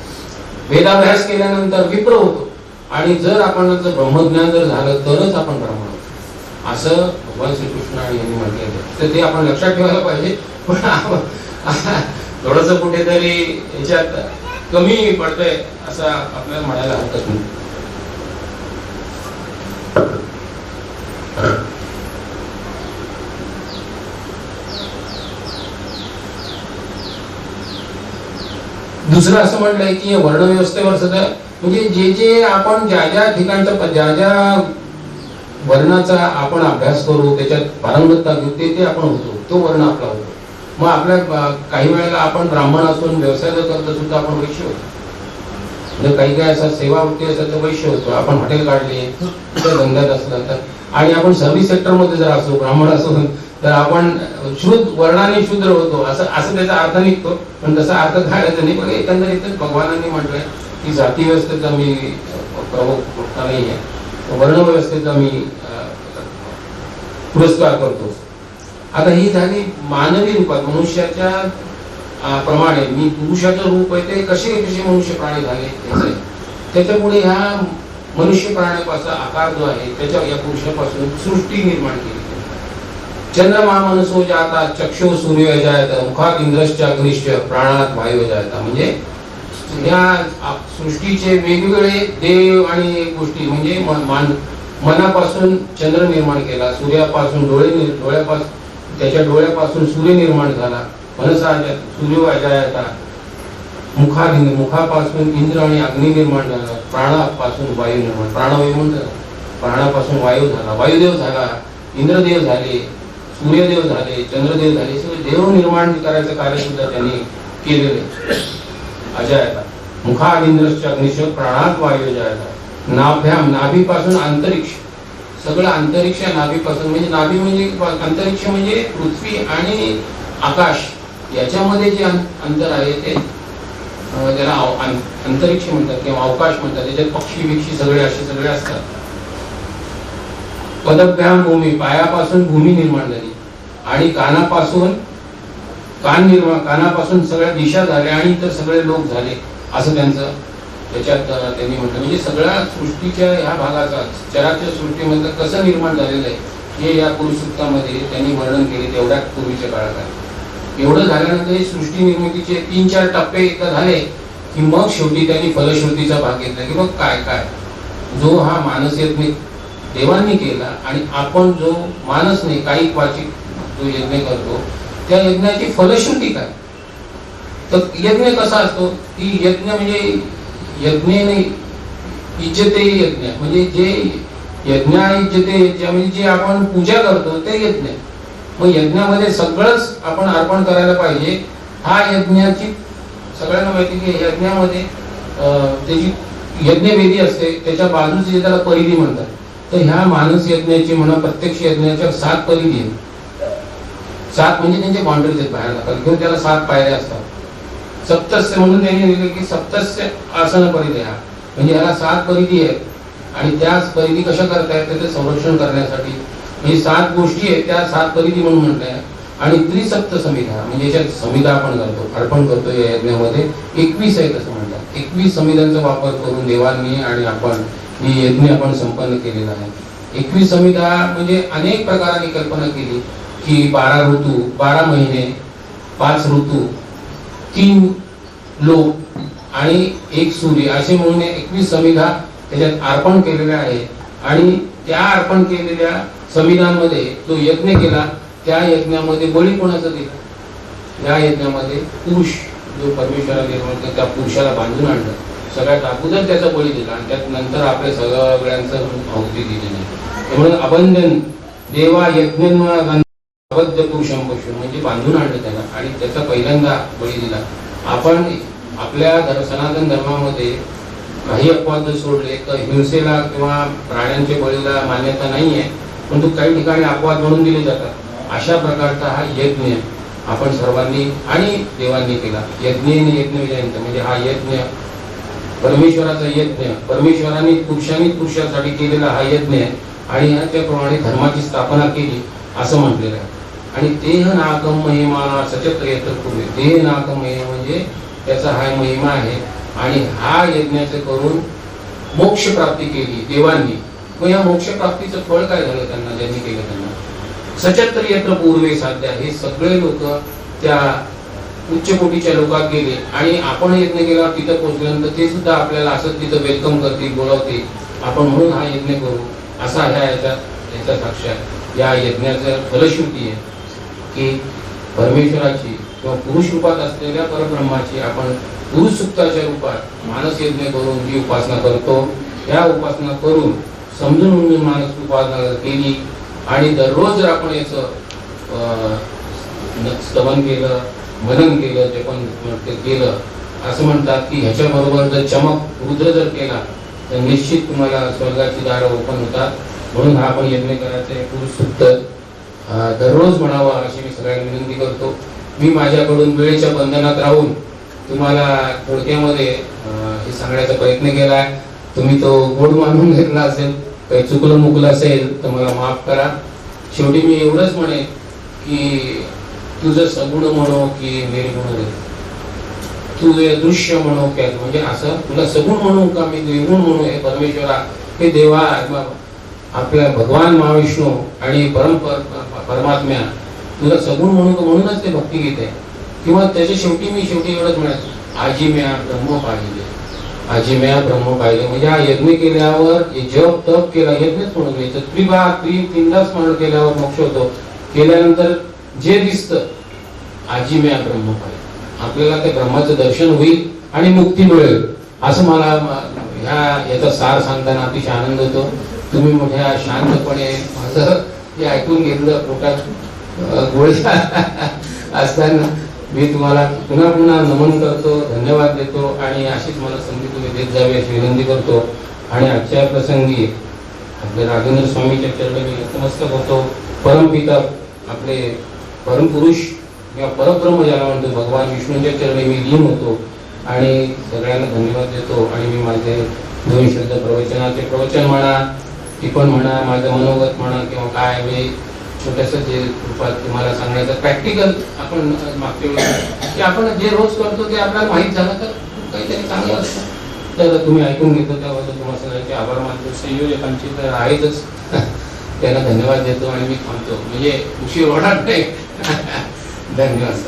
वेदाभ्यास केल्यानंतर विप्र होतो आणि जर आपण ब्रह्मज्ञान जर झालं तरच आपण ब्राह्मण होतो असं भगवान श्रीकृष्ण यांनी म्हटलेलं आहे. तर ते आपण लक्षात ठेवायला पाहिजे. पण थोडस कुठेतरी याच्यात कमी पडतंय असं आपल्याला म्हणायला हरकत नाही. दुसरं असं म्हटलंय की वर्णव्यवस्थेवर सुद्धा म्हणजे जे आपण ज्या ठिकाणचा ज्या वर्णाचा आपण अभ्यास करू त्याच्यात पारंगतता घेऊ ते आपण होतो, तो वर्ण आपला होतो. मग आपल्या काही वेळेला आपण ब्राह्मण असून व्यवसाय करता सुद्धा आपण वैश्य होतो. म्हणजे काही असा सेवा वृत्ती असेल तर वैश्य होतो. आपण हॉटेल काढले धंद्यात असलं तर आणि आपण सर्व्हिस सेक्टर मध्ये जर असो ब्राह्मण असो तर आपण वर्णाने शूद्र होतो असं असं त्याचा अर्थ निघतो, पण तसा अर्थ घालायचा नाही. पण एकंदरीतच भगवानांनी म्हटलंय की जाती व्यवस्थेचा मी प्रवक्ता नाही आहे, वर्ण व्यवस्थेचा मी पुरस्कार करतो. आता ही झाली मानवी रूपात मनुष्याच्या प्रमाणे मी पुरुषाचं रूप आहे ते कसे कसे मनुष्य प्राणी झाले त्याच्यामुळे ह्या मनुष्य प्राण्यापासून आकार जो आहे त्याच्या या पुरुषापासून सृष्टी निर्माण केली. चंद्रमा मनसो जाता चक्षु सूर्य जायता मुखात इंद्रश्च अग्निश्च प्राणात वायू जायता. म्हणजे या सृष्टीचे वेगवेगळे देव आणि गोष्टी म्हणजे मनापासून चंद्र निर्माण केला, सूर्यापासून डोळ्यापासून त्याच्या डोळ्यापासून सूर्य निर्माण झाला, मनसा सूर्य जायता मुखापासून इंद्र आणि अग्नी निर्माण झाला, प्राणापासून वायू निर्माण प्राणवायू म्हणतात, प्राणापासून वायू झाला, वायुदेव झाला, इंद्रदेव झाले, सूर्यदेव झाले, चंद्रदेव झाले, सगळे देव निर्माण करायचं कार्य सुद्धा त्यांनी केलेले. अजायता मुखात इंद्रश्च अग्निश्च प्राणात वायू जायता. नाभ्याम नाभीपासून अंतरिक्ष, सगळं अंतरिक्ष नाभीपासून म्हणजे नाभी म्हणजे अंतरिक्ष म्हणजे पृथ्वी आणि आकाश याच्यामध्ये जे अंतर आहे ते त्याला अंतरिक्ष म्हणतात किंवा अवकाश म्हणतात. त्याच्यात पक्षी बिक्षी सगळे असे सगळे असतात. पदभ्याम भूमी पायापासून भूमी निर्माण झाली आणि कानापासून सगळ्या दिशा झाल्या आणि इतर सगळे लोक झाले असं त्यांचं त्याच्यात त्यांनी म्हटलं. म्हणजे सगळ्या सृष्टीच्या ह्या भागाचा चराचर सृष्टीमध्ये कसं निर्माण झालेलं आहे हे या पुरुषसूक्तामध्ये त्यांनी वर्णन केले तेवढ्या पूर्वीच्या काळात आहे. एवढं झाल्यानंतर सृष्टी निर्मितीचे 3-4 टप्पे एकदा झाले की मग शेवटी त्यांनी फलश्रुतीचा भाग घेतला की मग काय काय जो हा मानस यज्ञ देवांनी केला आणि आपण जो मानस नाही काही क्वाचित जो यज्ञ करतो त्या यज्ञाची फलश्रुती काय. तर यज्ञ कसा असतो की यज्ञ म्हणजे यज्ञ नाही इज्जते यज्ञ म्हणजे जे यज्ञ इज्जते म्हणजे जे आपण पूजा करतो ते यज्ञ. मग यज्ञामध्ये सगळंच आपण अर्पण करायला पाहिजे. हा यज्ञाची सगळ्यांना माहिती की यज्ञामध्ये त्याची यज्ञवेदी असते, त्याच्या बाजूची त्याला परिधी म्हणतात. तर ह्या मानस यज्ञाची म्हणा प्रत्यक्ष यज्ञाच्या 7 परिधी आहेत. 7 म्हणजे त्यांचे बाउंड्रीज आहेत बाहेर जातात किंवा त्याला 7 पायऱ्या असतात. सप्तस्य म्हणून त्यांनी लिहिले की सप्तस्य आसन परिधी हा म्हणजे ह्याला 7 परिधी आहेत आणि त्याच परिधी कशा करतायत त्याचे संरक्षण करण्यासाठी म्हणजे 7 गोष्टी आहेत त्या 7 परिधी म्हणून म्हणताय. आणि त्रिसप्त समिधा म्हणजे याच्यात समिधा आपण करतो अर्पण करतो या यज्ञामध्ये 21 आहेत असं म्हणतात. 21 समिधांचा वापर करून देवांनी आणि आपण ही यज्ञ आपण संपन्न केलेला आहे. 21 समिधा म्हणजे अनेक प्रकारांनी कल्पना केली की 12 ऋतू 12 महिने 5 ऋतू 3 लोक आणि 1 सूर्य असे म्हणून 21 समिधा त्याच्यात अर्पण केलेल्या आहे. आणि त्या अर्पण केलेल्या समिधांमध्ये जो यज्ञ केला त्या यज्ञामध्ये बळी कोणाचा दिला. या यज्ञामध्ये पुरुष जो परमेश्वराला निर्माण केला त्या पुरुषाला बांधून आणलं, सगळ्यात अगोदर त्याचा बळी दिला आणि त्यात नंतर आपल्या सगळ्यांचं आहुती दिली नाही. त्यामुळे अबंधन देवा यज्ञ अबद्ध पुरुषम पशु म्हणजे बांधून आणलं त्याला आणि त्याचा पहिल्यांदा बळी दिला. आपण आपल्या सनातन धर्मामध्ये काही अपवाद सोडले तर हिंसेला किंवा प्राण्यांच्या बळीला मान्यता नाही आहे, परंतु काही ठिकाणी अपवाद म्हणून दिले जातात. अशा प्रकारचा हा यज्ञ आपण सर्वांनी आणि देवांनी केला. यज्ञ म्हणजे हा यज्ञ परमेश्वराचा यज्ञ परमेश्वराने पुरुषासाठी केलेला हा यज्ञ आहे आणि त्याप्रमाणे धर्माची स्थापना केली असं म्हटलेलं आहे. आणि देह नाकम महिमा सचत्र येत पूर्वी देह नाकम महिमा म्हणजे त्याचा हा महिमा आहे. आणि हा यज्ञाचं करून मोक्ष प्राप्ती केली देवांनी. मग या मोक्ष प्राप्तीचं फळ काय झालं त्यांना ज्यांनी केलं त्यांना सचत्र यत्र पूर्वे साध्या. हे सगळे लोक त्या उच्च कोटीच्या लोकात गेले आणि आपण यज्ञ केला तिथं पोहोचल्यानंतर ते सुद्धा आपल्याला असं तिथं वेलकम करतील बोलावतील आपण म्हणून हा यज्ञ करू असा याचा साक्षात या यज्ञाचं फलश्रुती आहे की परमेश्वराची किंवा पुरुष रूपात असलेल्या परब्रह्माची आपण पुरुष सुक्ताच्या रूपात मानस यज्ञ करून जी उपासना करतो त्या उपासना करून समजून मानस उपासना केली आणि दररोज जर आपण याचं स्तवन केलं मनन केलं ते पण केलं असं म्हणतात की ह्याच्याबरोबर जर चमक रुद्र जर केला तर निश्चित तुम्हाला स्वर्गाची दारं ओपन होतात. म्हणून हा आपण यज्ञ करायचं पुरुष सुक्त दररोज म्हणावं अशी मी सगळ्यांना विनंती करतो. मी माझ्याकडून वेळेच्या बंधनात राहून तुम्हाला थोडक्यामध्ये हे सांगण्याचा प्रयत्न केला आहे. तुम्ही तो गोड मानून घेतला असेल, काही चुकलं मुकलं असेल तर मला माफ करा. शेवटी मी एवढंच म्हणेन की तुझं सगुण म्हणो की निर्गुण रे, तुझे दृश्य म्हणो की म्हणजे असं तुला सगुण म्हणू का मी निर्गुण म्हणू, हे परमेश्वरा, हे देवा, आपल्या भगवान महाविष्णू आणि परमात्म्या तुला सगुण म्हणू का, म्हणूनच ते भक्तिगीत आहे. किंवा त्याच्या शेवटी मी एवढंच म्हणायचं, आजी म्या ब्रह्म पाहिले, आजी म्या ब्रह्म पाहिले. म्हणजे हा यज्ञ केल्यावर जप तप केला, यज्ञच म्हणून घ्यायचं. तीनदा स्मरण केल्यावर मोक्ष होतो. केल्यानंतर जे दिसतं आजी म्या ब्रह्म पाहिले, आपल्याला ते ब्रह्माचं दर्शन होईल आणि मुक्ती मिळेल, असं मला याचा सार सांगताना अतिशय आनंद होतो. तुम्ही मोठ्या शांतपणे माझं जे ऐकून घेतलं, पोटात गोळ्या असताना मी तुम्हाला पुन्हा पुन्हा नमन करतो, धन्यवाद देतो आणि अशीच मला संधी तुम्ही देत जावी अशी विनंती करतो. आणि आजच्या प्रसंगी आपले राघवेंद्र स्वामीच्या चरणी मी नतमस्तक होतो. परमपिता आपले परमपुरुष किंवा परब्रह्म ज्याला म्हणतो भगवान विष्णूंच्या चरणी मी लीन होतो आणि सगळ्यांना धन्यवाद देतो. आणि मी माझे 2 शब्द प्रवचनाचे प्रवचन म्हणा, टिपण म्हणा, माझं मनोगत म्हणा किंवा काय मी छोट्याशा जे रूपात तुम्हाला सांगण्याचं प्रॅक्टिकल आपण मागच्या वेळेस की आपण जे रोज करतो ते आपल्याला माहीत झालं तर काहीतरी चांगलं असतं. तर तुम्ही ऐकून घेतो त्याबद्दल तुम्हाला सगळ्यांचे आभार मानतो. संयोजकांची तर आहेतच, त्यांना धन्यवाद देतो आणि मी थांबतो. म्हणजे उशीर होणार नाही. धन्यवाद.